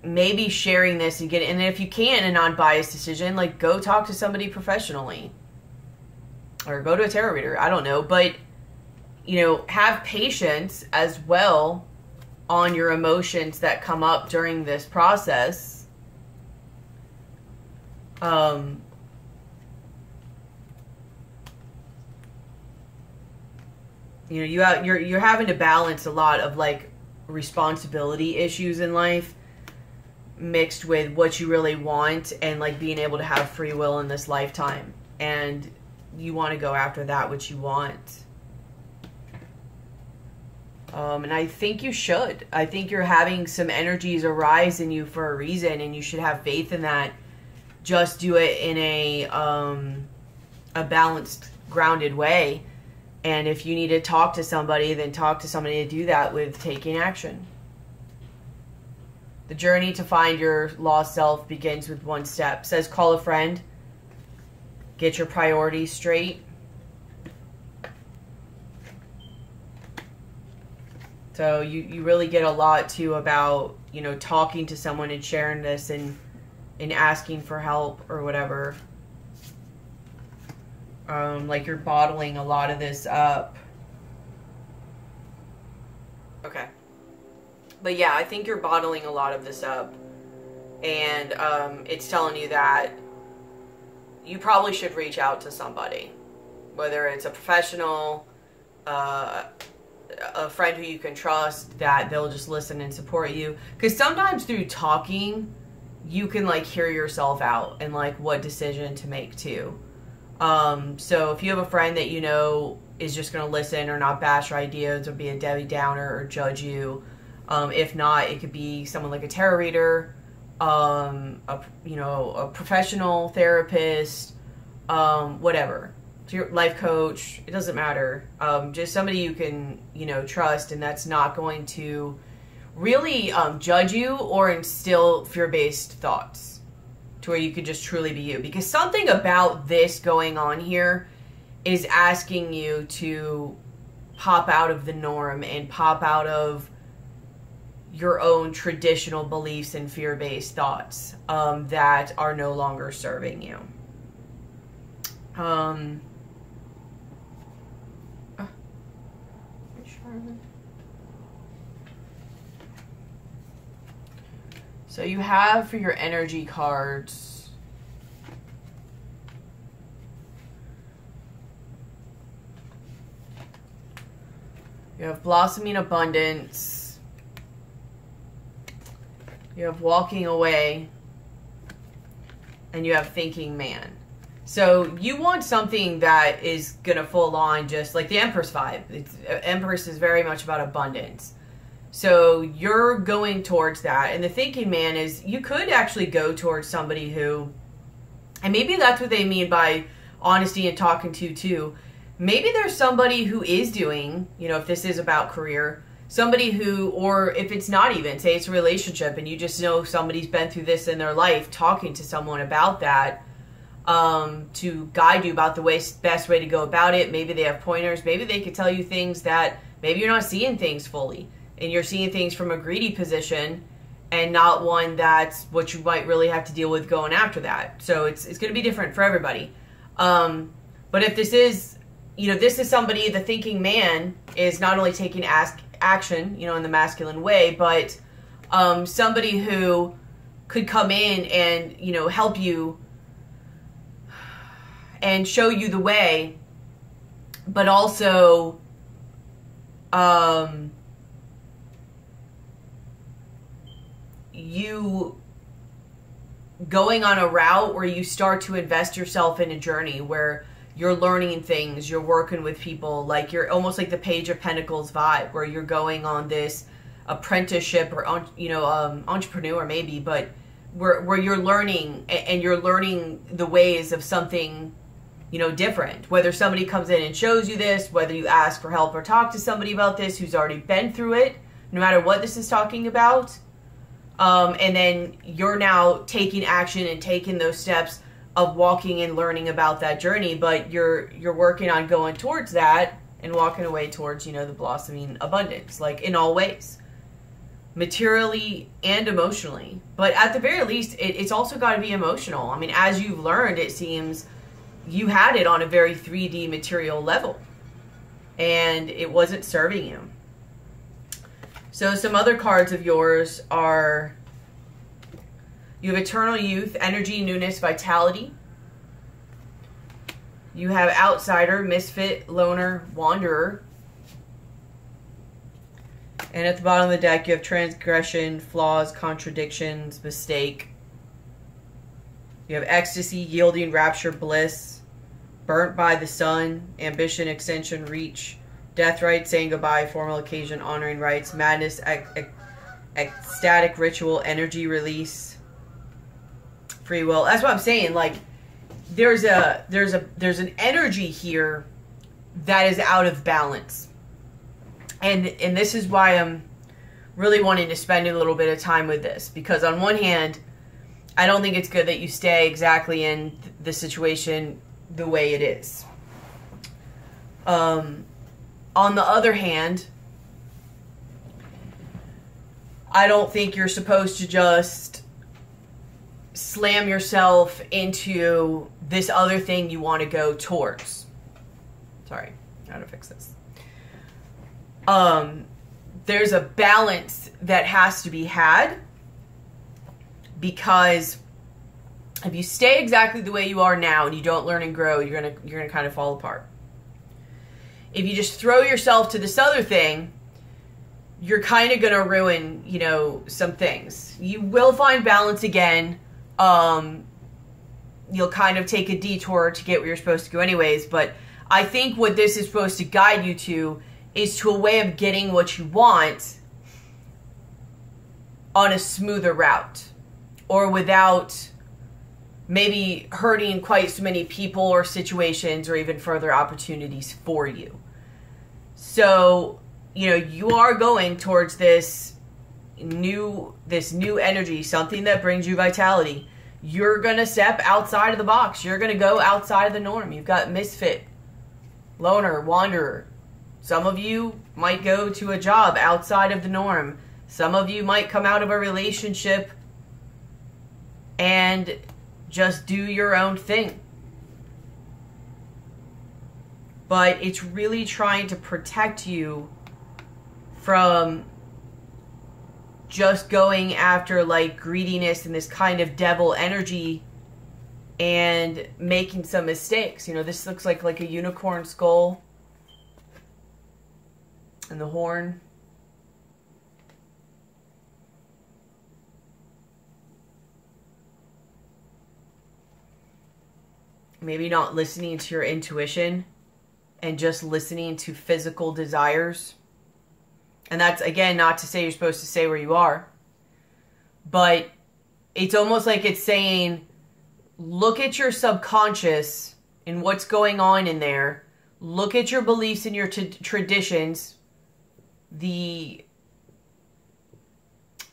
maybe sharing this and and if you can, a non-biased decision, like go talk to somebody professionally, or go to a tarot reader, I don't know, but you know, have patience as well on your emotions that come up during this process. You know, you're having to balance a lot of like responsibility issues in life, mixed with what you really want, and like being able to have free will in this lifetime, and you want to go after that which you want. And I think you should. I think you're having some energies arise in you for a reason, and you should have faith in that. Just do it in a balanced, grounded way. And if you need to talk to somebody, then talk to somebody to do that with taking action. The journey to find your lost self begins with one step. Says call a friend. Get your priorities straight. So you really get a lot too about, you know, talking to someone and sharing this and asking for help or whatever. Like you're bottling a lot of this up. Okay. But yeah, I think you're bottling a lot of this up. And it's telling you that you probably should reach out to somebody. Whether it's a professional, a friend who you can trust, that they'll just listen and support you. Because sometimes through talking, you can like hear yourself out and like what decision to make too. So if you have a friend that you know is just going to listen or not bash your ideas or be a Debbie Downer or judge you, if not, it could be someone like a tarot reader, you know, a professional therapist, whatever. To your life coach, it doesn't matter. Just somebody you can, you know, trust, and that's not going to really judge you or instill fear-based thoughts, to where you could just truly be you. Because something about this going on here is asking you to pop out of the norm and pop out of your own traditional beliefs and fear-based thoughts that are no longer serving you. So you have for your energy cards, you have blossoming abundance, you have walking away, and you have thinking man. So you want something that is going to full on just like the Empress vibe. Empress is very much about abundance. So you're going towards that. And the thinking man is, you could actually go towards somebody who, and maybe that's what they mean by honesty and talking to too. Maybe there's somebody who is doing, you know, if this is about career, somebody who, or if it's not even, say it's a relationship and you just know somebody's been through this in their life, talking to someone about that, to guide you about the best way to go about it. Maybe they have pointers. Maybe they could tell you things that maybe you're not seeing things fully, and you're seeing things from a greedy position and not one that's what you might really have to deal with going after that. So it's going to be different for everybody. But if this is, you know, this is somebody, the thinking man is not only taking action, you know, in the masculine way, but somebody who could come in and, you know, help you and show you the way, but also you going on a route where you start to invest yourself in a journey where you're learning things, you're working with people, like you're almost like the Page of Pentacles vibe, where you're going on this apprenticeship or, you know, entrepreneur maybe, but where you're learning, and you're learning the ways of something, you know, different. Whether somebody comes in and shows you this, whether you ask for help or talk to somebody about this who's already been through it, no matter what this is talking about. And then you're now taking action and taking those steps of walking and learning about that journey, but you're working on going towards that and walking away towards, you know, the blossoming abundance, like in all ways, materially and emotionally. But at the very least, it's also got to be emotional. I mean, as you've learned, it seems you had it on a very 3D material level, and it wasn't serving you. So some other cards of yours are, you have eternal youth, energy, newness, vitality. You have outsider, misfit, loner, wanderer. And at the bottom of the deck, you have transgression, flaws, contradictions, mistake. You have ecstasy, yielding, rapture, bliss, burnt by the sun, ambition, extension, reach, death rite, saying goodbye, formal occasion, honoring rites, madness, ecstatic ritual, energy release, free will. That's what I'm saying. Like, there's an energy here that is out of balance. And this is why I'm really wanting to spend a little bit of time with this, because on one hand, I don't think it's good that you stay exactly in the situation the way it is. On the other hand, I don't think you're supposed to just slam yourself into this other thing you want to go towards. Sorry, how to fix this. There's a balance that has to be had, because if you stay exactly the way you are now and you don't learn and grow, you're gonna kind of fall apart. If you just throw yourself to this other thing, you're kind of gonna ruin, you know, some things. You will find balance again. You'll kind of take a detour to get where you're supposed to go anyways, but I think what this is supposed to guide you to is to a way of getting what you want on a smoother route, or without maybe hurting quite so many people or situations or even further opportunities for you. So, you know, you are going towards this new energy, something that brings you vitality. You're going to step outside of the box. You're going to go outside of the norm. You've got misfit, loner, wanderer. Some of you might go to a job outside of the norm. Some of you might come out of a relationship and just do your own thing. But it's really trying to protect you from just going after like greediness and this kind of devil energy and making some mistakes. You know, this looks like a unicorn skull and the horn. Maybe not listening to your intuition and just listening to physical desires. And that's, again, not to say you're supposed to stay where you are. But it's almost like it's saying, look at your subconscious and what's going on in there. Look at your beliefs and your traditions. The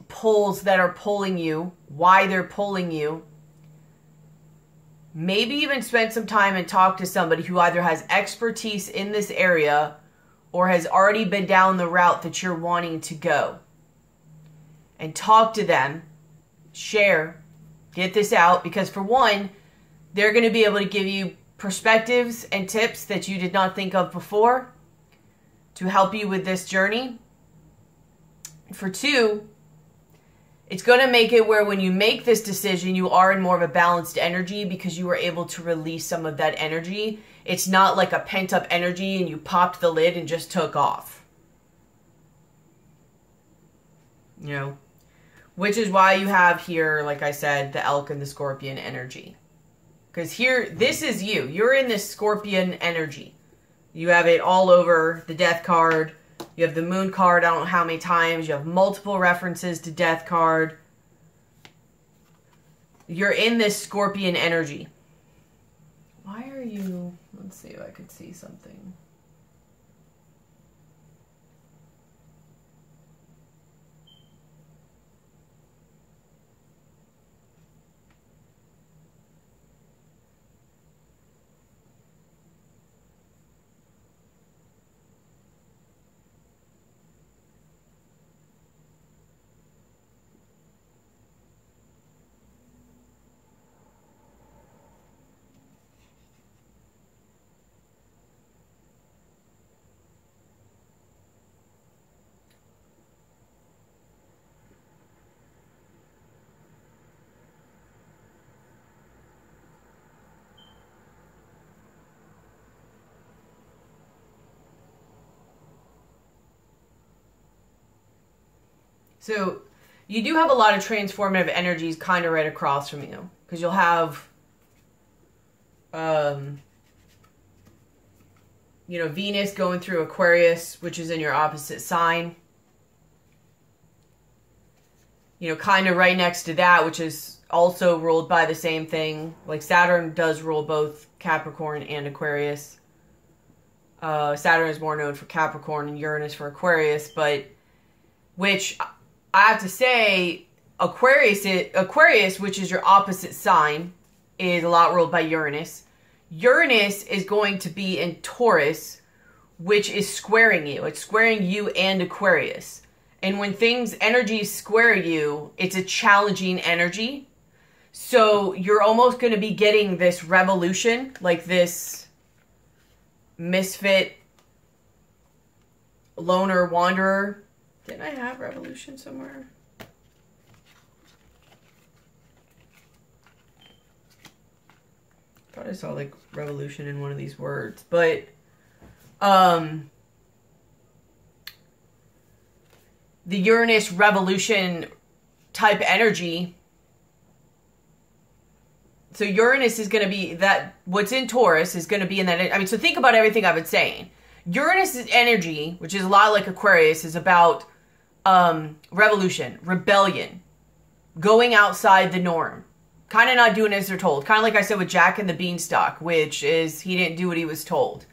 pulls that are pulling you. Why they're pulling you. Maybe even spend some time and talk to somebody who either has expertise in this area or has already been down the route that you're wanting to go. And talk to them, share, get this out, because for one, they're going to be able to give you perspectives and tips that you did not think of before to help you with this journey. For two, it's going to make it where when you make this decision, you are in more of a balanced energy because you were able to release some of that energy. It's not like a pent-up energy and you popped the lid and just took off. You know? Which is why you have here, like I said, the elk and the scorpion energy. Because here, this is you. You're in this scorpion energy. You have it all over the death card. You have the moon card, I don't know how many times. You have multiple references to death card. You're in this Scorpion energy. Why are you... Let's see if I could see something. So you do have a lot of transformative energies kind of right across from you. Because you'll have, you know, Venus going through Aquarius, which is in your opposite sign. You know, kind of right next to that, which is also ruled by the same thing. Like Saturn does rule both Capricorn and Aquarius. Saturn is more known for Capricorn and Uranus for Aquarius, but which... I have to say, Aquarius, which is your opposite sign, is a lot ruled by Uranus. Uranus is going to be in Taurus, which is squaring you. It's squaring you and Aquarius. And when energies square you, it's a challenging energy. So you're almost going to be getting this revolution, like this misfit, loner, wanderer. Didn't I have revolution somewhere? I thought I saw like revolution in one of these words, but the Uranus revolution type energy. So Uranus is going to be that, what's in Taurus is going to be in that. I mean, so think about everything I've been saying. Uranus's energy, which is a lot like Aquarius, is about revolution, rebellion, going outside the norm, kind of not doing as they're told. Kind of like I said with Jack and the Beanstalk, which is he didn't do what he was told.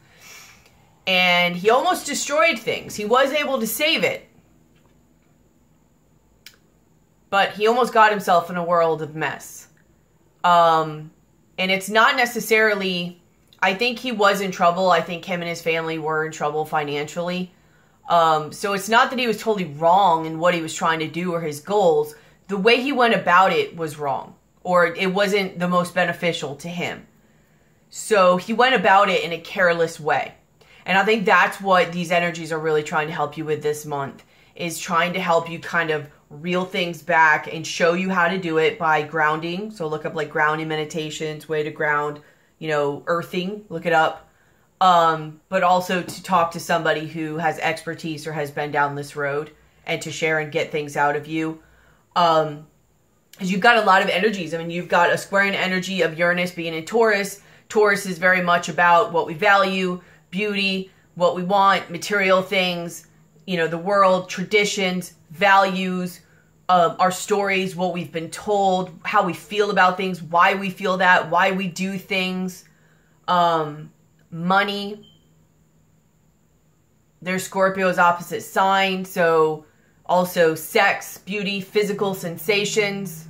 And he almost destroyed things. He was able to save it. But he almost got himself in a world of mess. And it's not necessarily... I think he was in trouble. I think him and his family were in trouble financially. So it's not that he was totally wrong in what he was trying to do or his goals. The way he went about it was wrong. Or it wasn't the most beneficial to him. So he went about it in a careless way. And I think that's what these energies are really trying to help you with this month. Is trying to help you kind of reel things back and show you how to do it by grounding. So look up like grounding meditations, way to ground, you know, earthing, look it up. But also to talk to somebody who has expertise or has been down this road and to share and get things out of you. Because you've got a lot of energies. I mean, you've got a squaring energy of Uranus being in Taurus. Taurus is very much about what we value, beauty, what we want, material things, you know, the world, traditions, values, our stories, what we've been told, how we feel about things, why we feel that, why we do things, money. There's Scorpio's opposite sign, so also sex, beauty, physical sensations.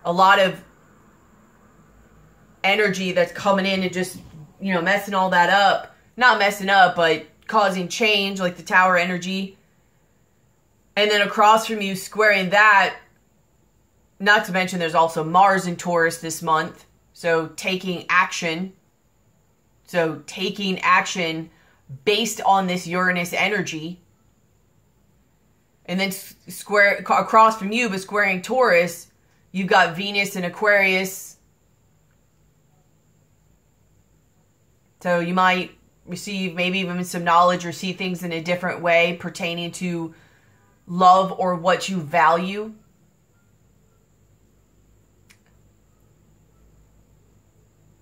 A lot of energy that's coming in and just, you know, messing all that up. Not messing up, but causing change, like the Tower energy. And then across from you, squaring that, not to mention there's also Mars in Taurus this month. So taking action. So taking action based on this Uranus energy. And then square across from you, but squaring Taurus, you've got Venus in Aquarius. So you might receive maybe even some knowledge or see things in a different way pertaining to love or what you value.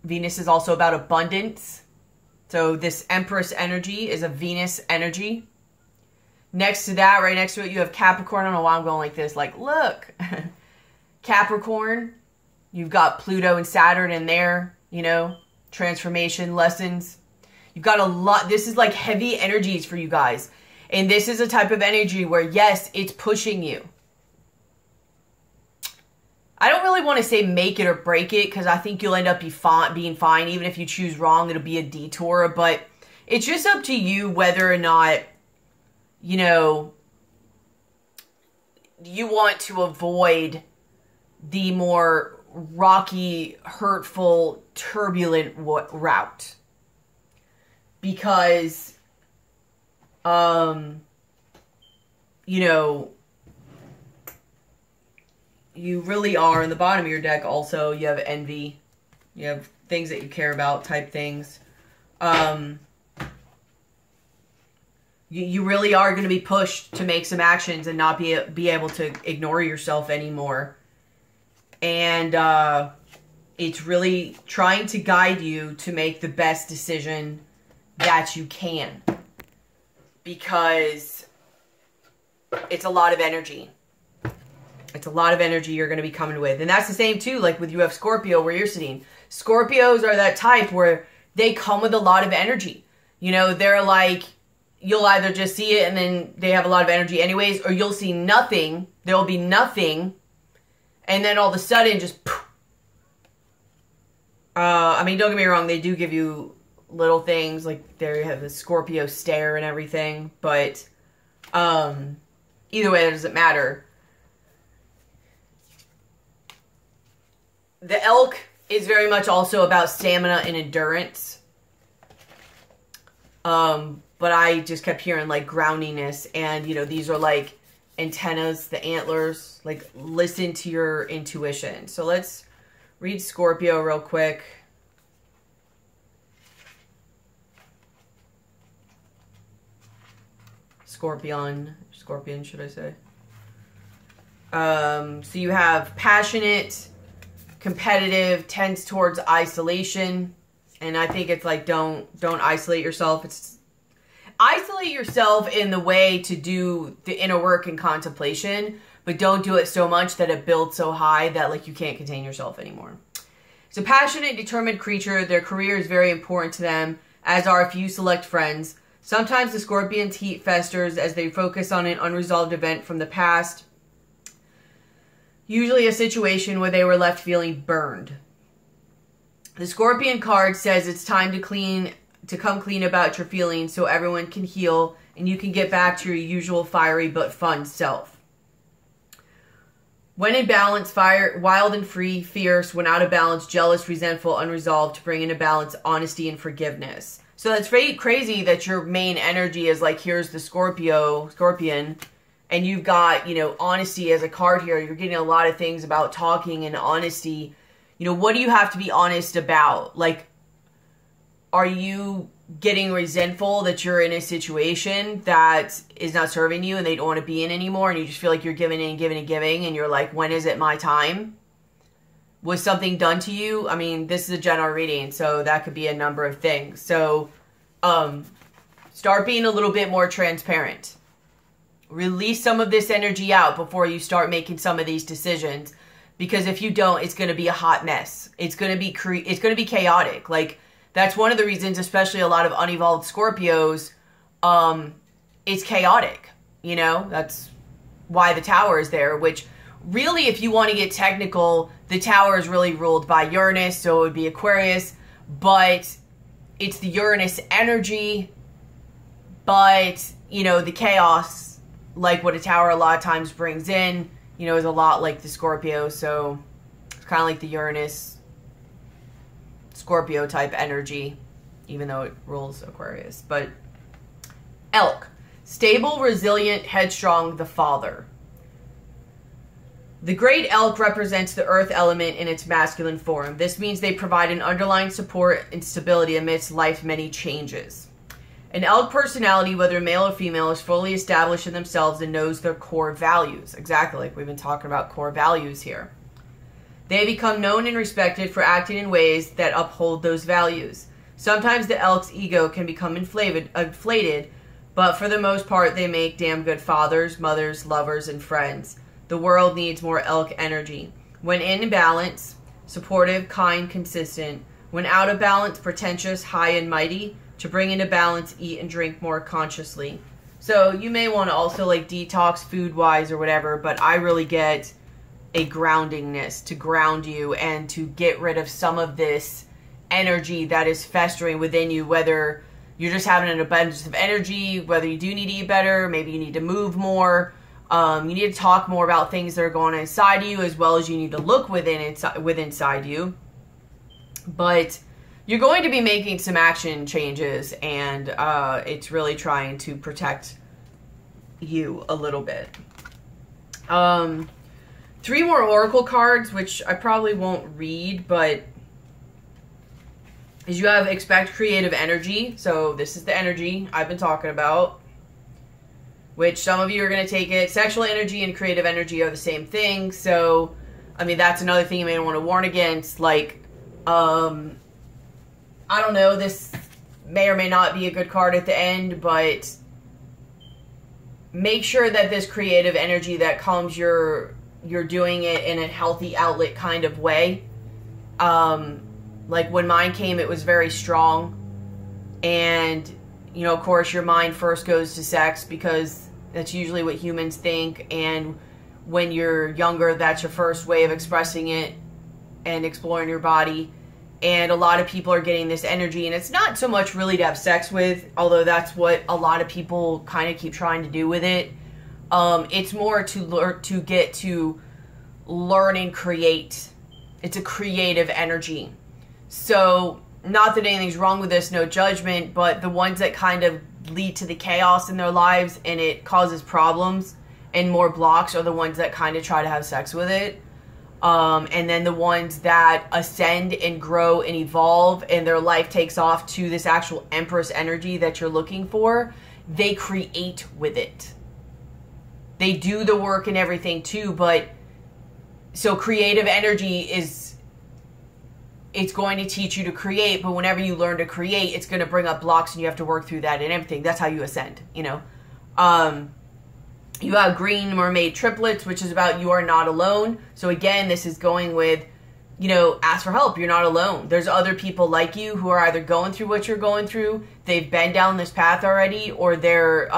Venus is also about abundance. So this Empress energy is a Venus energy. Next to that, right next to it, you have Capricorn. I don't know why I'm going like this. Like, look. Capricorn, you've got Pluto and Saturn in there, you know, transformation lessons. You've got a lot. This is like heavy energies for you guys. And this is a type of energy where, yes, it's pushing you. I don't really want to say make it or break it, because I think you'll end up being fine. Even if you choose wrong, it'll be a detour. But it's just up to you whether or not, you know, you want to avoid the more rocky, hurtful, turbulent route. Because, you know, you really are, in the bottom of your deck also, you have envy. You have things that you care about type things. You really are going to be pushed to make some actions and not be able to ignore yourself anymore. And it's really trying to guide you to make the best decision that you can. Because it's a lot of energy. It's a lot of energy you're going to be coming with. And that's the same too, like with you have Scorpio where you're sitting. Scorpios are that type where they come with a lot of energy. You know, they're like, you'll either just see it and then they have a lot of energy anyways, or you'll see nothing. There'll be nothing. And then all of a sudden just, poof. I mean, don't get me wrong. They do give you little things, like they have the Scorpio stare and everything. But either way, it doesn't matter. The elk is very much also about stamina and endurance. But I just kept hearing like groundiness, and you know, these are like antennas, the antlers, like listen to your intuition. So let's read Scorpio real quick. Scorpion, should I say. So you have passionate, competitive, tends towards isolation. And I think it's like, don't isolate yourself. It's isolate yourself in the way to do the inner work and contemplation, but don't do it so much that it builds so high that like you can't contain yourself anymore. It's a passionate, determined creature. Their career is very important to them, as are a few select friends. Sometimes the Scorpion's heat festers as they focus on an unresolved event from the past. Usually a situation where they were left feeling burned. The Scorpion card says it's time to come clean about your feelings so everyone can heal and you can get back to your usual fiery but fun self. When in balance, wild and free, fierce. When out of balance, jealous, resentful, unresolved. To bring into balance, honesty and forgiveness. So that's very crazy that your main energy is like, here's the Scorpion, and you've got, you know, honesty as a card here. You're getting a lot of things about talking and honesty. You know, what do you have to be honest about? Like, are you getting resentful that you're in a situation that is not serving you and they don't want to be in anymore, and you just feel like you're giving and giving and giving, and you're like, when is it my time? Was something done to you? I mean, this is a general reading, so that could be a number of things. So, start being a little bit more transparent. Release some of this energy out before you start making some of these decisions. Because if you don't, it's going to be a hot mess. It's going to be chaotic. Like, that's one of the reasons, especially a lot of unevolved Scorpios, it's chaotic. You know, that's why the Tower is there, which really, if you want to get technical, the Tower is really ruled by Uranus, so it would be Aquarius, but it's the Uranus energy, but, you know, the chaos, like what a Tower a lot of times brings in, you know, is a lot like the Scorpio, so it's kind of like the Uranus Scorpio type energy, even though it rules Aquarius. But Elk, stable, resilient, headstrong, the father. The great elk represents the earth element in its masculine form. This means they provide an underlying support and stability amidst life's many changes. An elk personality, whether male or female, is fully established in themselves and knows their core values. Exactly, like we've been talking about core values here. They become known and respected for acting in ways that uphold those values. Sometimes the elk's ego can become inflated, but for the most part, they make damn good fathers, mothers, lovers, and friends. The world needs more elk energy. When in balance, supportive, kind, consistent. When out of balance, pretentious, high and mighty. To bring into balance, eat and drink more consciously. So you may want to also like detox food-wise or whatever, but I really get a groundingness to ground you and to get rid of some of this energy that is festering within you, whether you're just having an abundance of energy, whether you do need to eat better, maybe you need to move more, you need to talk more about things that are going on inside you, as well as you need to look within inside you. But you're going to be making some action changes, and it's really trying to protect you a little bit. 3 more oracle cards, which I probably won't read, but is you have expect creative energy. So this is the energy I've been talking about, which some of you are going to take it. Sexual energy and creative energy are the same thing. So, I mean, that's another thing you may want to warn against. Like, I don't know, this may or may not be a good card at the end, but make sure that this creative energy that comes, you're doing it in a healthy outlet kind of way. Like when mine came, it was very strong. And, you know, of course, your mind first goes to sex because that's usually what humans think. And when you're younger, that's your first way of expressing it and exploring your body. And a lot of people are getting this energy. And it's not so much really to have sex with, although that's what a lot of people kind of keep trying to do with it. It's more to get to learn and create. It's a creative energy. So, not that anything's wrong with this, no judgment, but the ones that kind of lead to the chaos in their lives and it causes problems and more blocks are the ones that kind of try to have sex with it. And then the ones that ascend and grow and evolve and their life takes off to this actual Empress energy that you're looking for, they create with it. They do the work and everything too, but so creative energy it's going to teach you to create, but whenever you learn to create, it's going to bring up blocks and you have to work through that and everything. That's how you ascend, you know. You have green mermaid triplets, which is about you are not alone. So again, this is going with, you know, ask for help. You're not alone. There's other people like you who are either going through what you're going through, they've been down this path already, or they're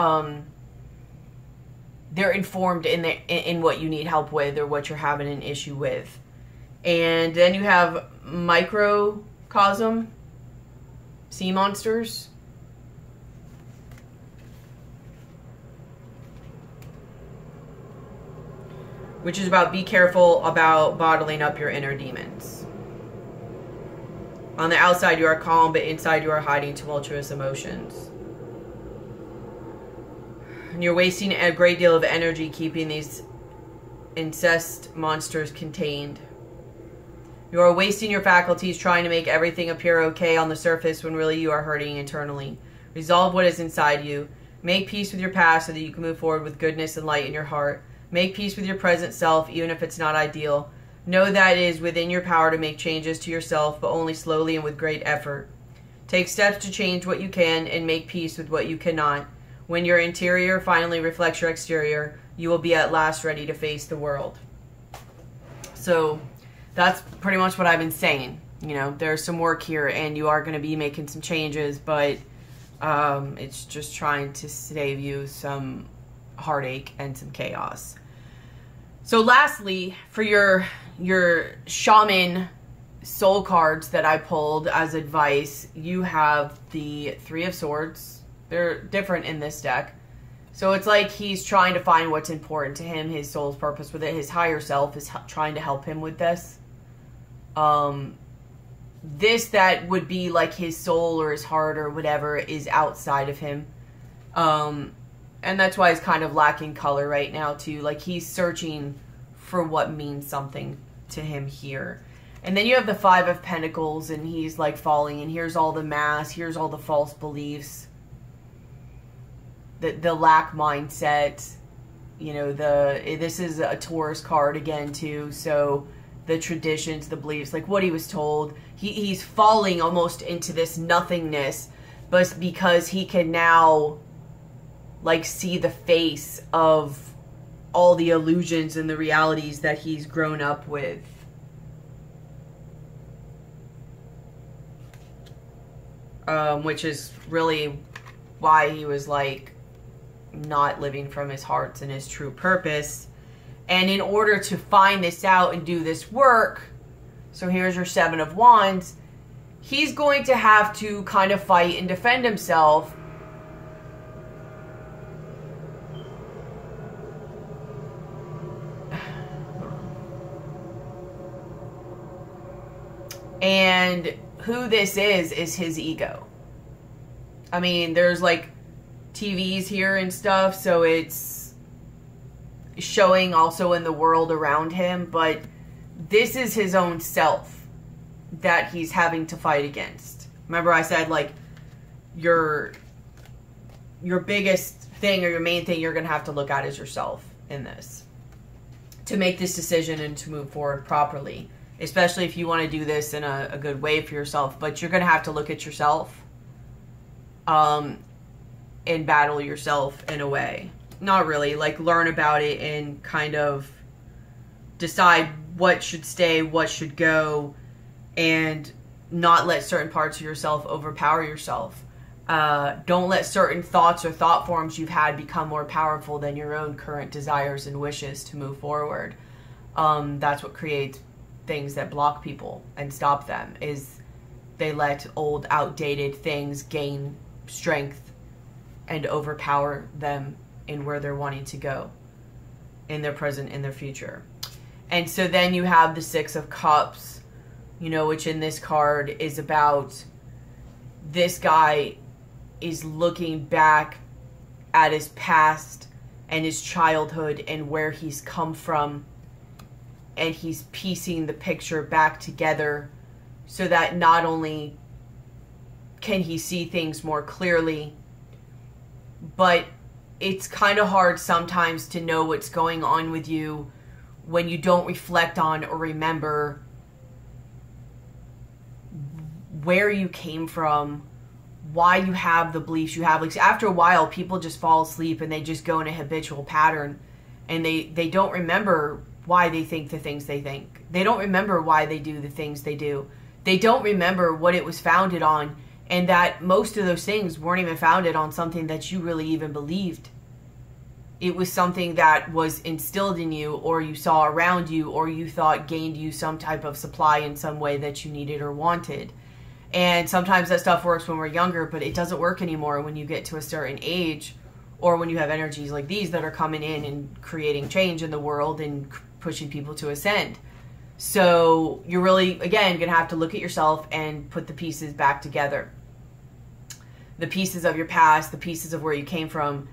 informed in what you need help with or what you're having an issue with. And then you have microcosm, sea monsters. Which is about be careful about bottling up your inner demons. On the outside you are calm, but inside you are hiding tumultuous emotions. And you're wasting a great deal of energy keeping these incest monsters contained. You are wasting your faculties trying to make everything appear okay on the surface when really you are hurting internally. Resolve what is inside you. Make peace with your past so that you can move forward with goodness and light in your heart. Make peace with your present self, even if it's not ideal. Know that it is within your power to make changes to yourself, but only slowly and with great effort. Take steps to change what you can and make peace with what you cannot. When your interior finally reflects your exterior, you will be at last ready to face the world. So that's pretty much what I've been saying. You know, there's some work here and you are going to be making some changes, but it's just trying to save you some heartache and some chaos. So lastly, for your shaman soul cards that I pulled as advice, you have the Three of Swords. They're different in this deck. So it's like he's trying to find what's important to him, his soul's purpose with it. His higher self is trying to help him with this. This that would be like his soul or his heart or whatever is outside of him. And that's why he's kind of lacking color right now too. Like he's searching for what means something to him here. And then you have the Five of Pentacles and he's like falling and here's all the mass, here's all the false beliefs. The lack mindset, you know, this is a Taurus card again too, so the traditions, the beliefs, like what he was told, he's falling almost into this nothingness, but because he can now like see the face of all the illusions and the realities that he's grown up with. which is really why he was like not living from his heart and his true purpose. And in order to find this out and do this work, so here's your Seven of Wands, he's going to have to kind of fight and defend himself. And who this is his ego. I mean, there's like TVs here and stuff, so it's showing also in the world around him, but this is his own self that he's having to fight against. Remember I said, like, your biggest thing or your main thing you're going to have to look at is yourself in this to make this decision and to move forward properly, especially if you want to do this in a good way for yourself. But you're going to have to look at yourself and battle yourself in a way. Not really, like learn about it and kind of decide what should stay, what should go, and not let certain parts of yourself overpower yourself. Don't let certain thoughts or thought forms you've had become more powerful than your own current desires and wishes to move forward. That's what creates things that block people and stop them, is they let old, outdated things gain strength and overpower them in where they're wanting to go in their present, in their future. And so then you have the Six of Cups, you know, which in this card is about this guy is looking back at his past and his childhood and where he's come from, and he's piecing the picture back together so that not only can he see things more clearly, but it's kind of hard sometimes to know what's going on with you when you don't reflect on or remember where you came from, why you have the beliefs you have. Like, after a while, people just fall asleep and they just go in a habitual pattern, and they don't remember why they think the things they think. They don't remember why they do the things they do. They don't remember what it was founded on, and that most of those things weren't even founded on something that you really even believed. It was something that was instilled in you, or you saw around you, or you thought gained you some type of supply in some way that you needed or wanted. And sometimes that stuff works when we're younger, but it doesn't work anymore when you get to a certain age, or when you have energies like these that are coming in and creating change in the world and pushing people to ascend. So you're really, again, going to have to look at yourself and put the pieces back together. The pieces of your past, the pieces of where you came from,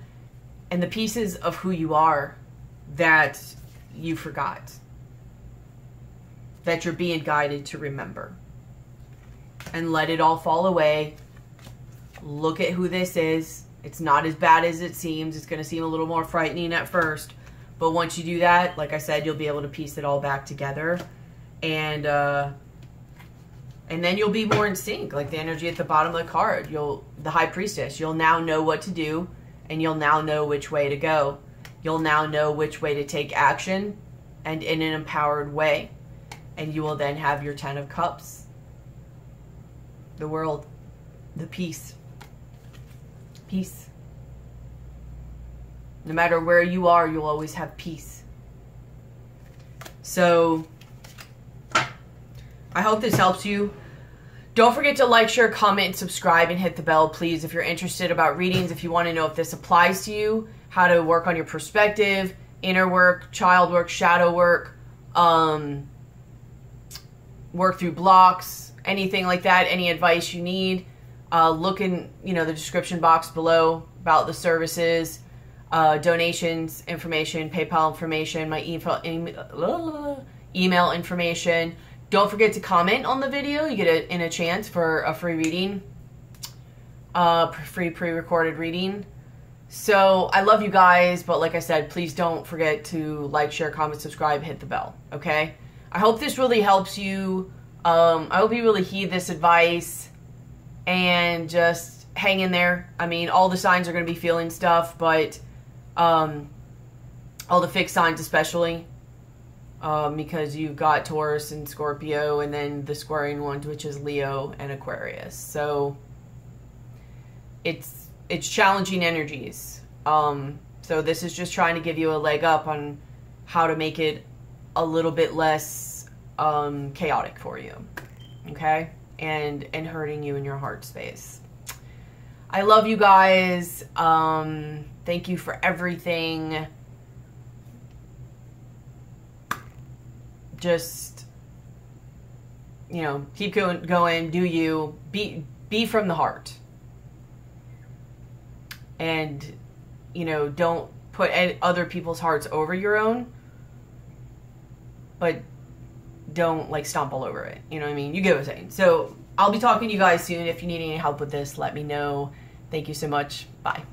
and the pieces of who you are that you forgot, that you're being guided to remember. And let it all fall away. Look at who this is. It's not as bad as it seems. It's going to seem a little more frightening at first. But once you do that, like I said, you'll be able to piece it all back together. And then you'll be more in sync. Like the energy at the bottom of the card. The High Priestess. You'll now know what to do. And you'll now know which way to go. You'll now know which way to take action. And in an empowered way. And you will then have your Ten of Cups. The world. The peace. Peace. No matter where you are, you'll always have peace. So, I hope this helps you. Don't forget to like, share, comment, and subscribe, and hit the bell, please. If you're interested about readings, if you want to know if this applies to you, how to work on your perspective, inner work, child work, shadow work, work through blocks, anything like that, any advice you need, look in the description box below about the services, donations information, PayPal information, my email information. Don't forget to comment on the video. You get a chance for a free reading, free pre-recorded reading. So I love you guys, but like I said, please don't forget to like, share, comment, subscribe, hit the bell, okay? I hope this really helps you. I hope you really heed this advice and just hang in there. I mean, all the signs are going to be feeling stuff, but all the fixed signs especially, because you've got Taurus and Scorpio, and then the squaring ones, which is Leo and Aquarius. So it's challenging energies. So this is just trying to give you a leg up on how to make it a little bit less chaotic for you, okay? And hurting you in your heart space. I love you guys. Thank you for everything. Just, you know, keep going, do you. Be from the heart. And, you know, don't put other people's hearts over your own. But don't, like, stomp all over it. You know what I mean? You get what I'm saying. So I'll be talking to you guys soon. If you need any help with this, let me know. Thank you so much. Bye.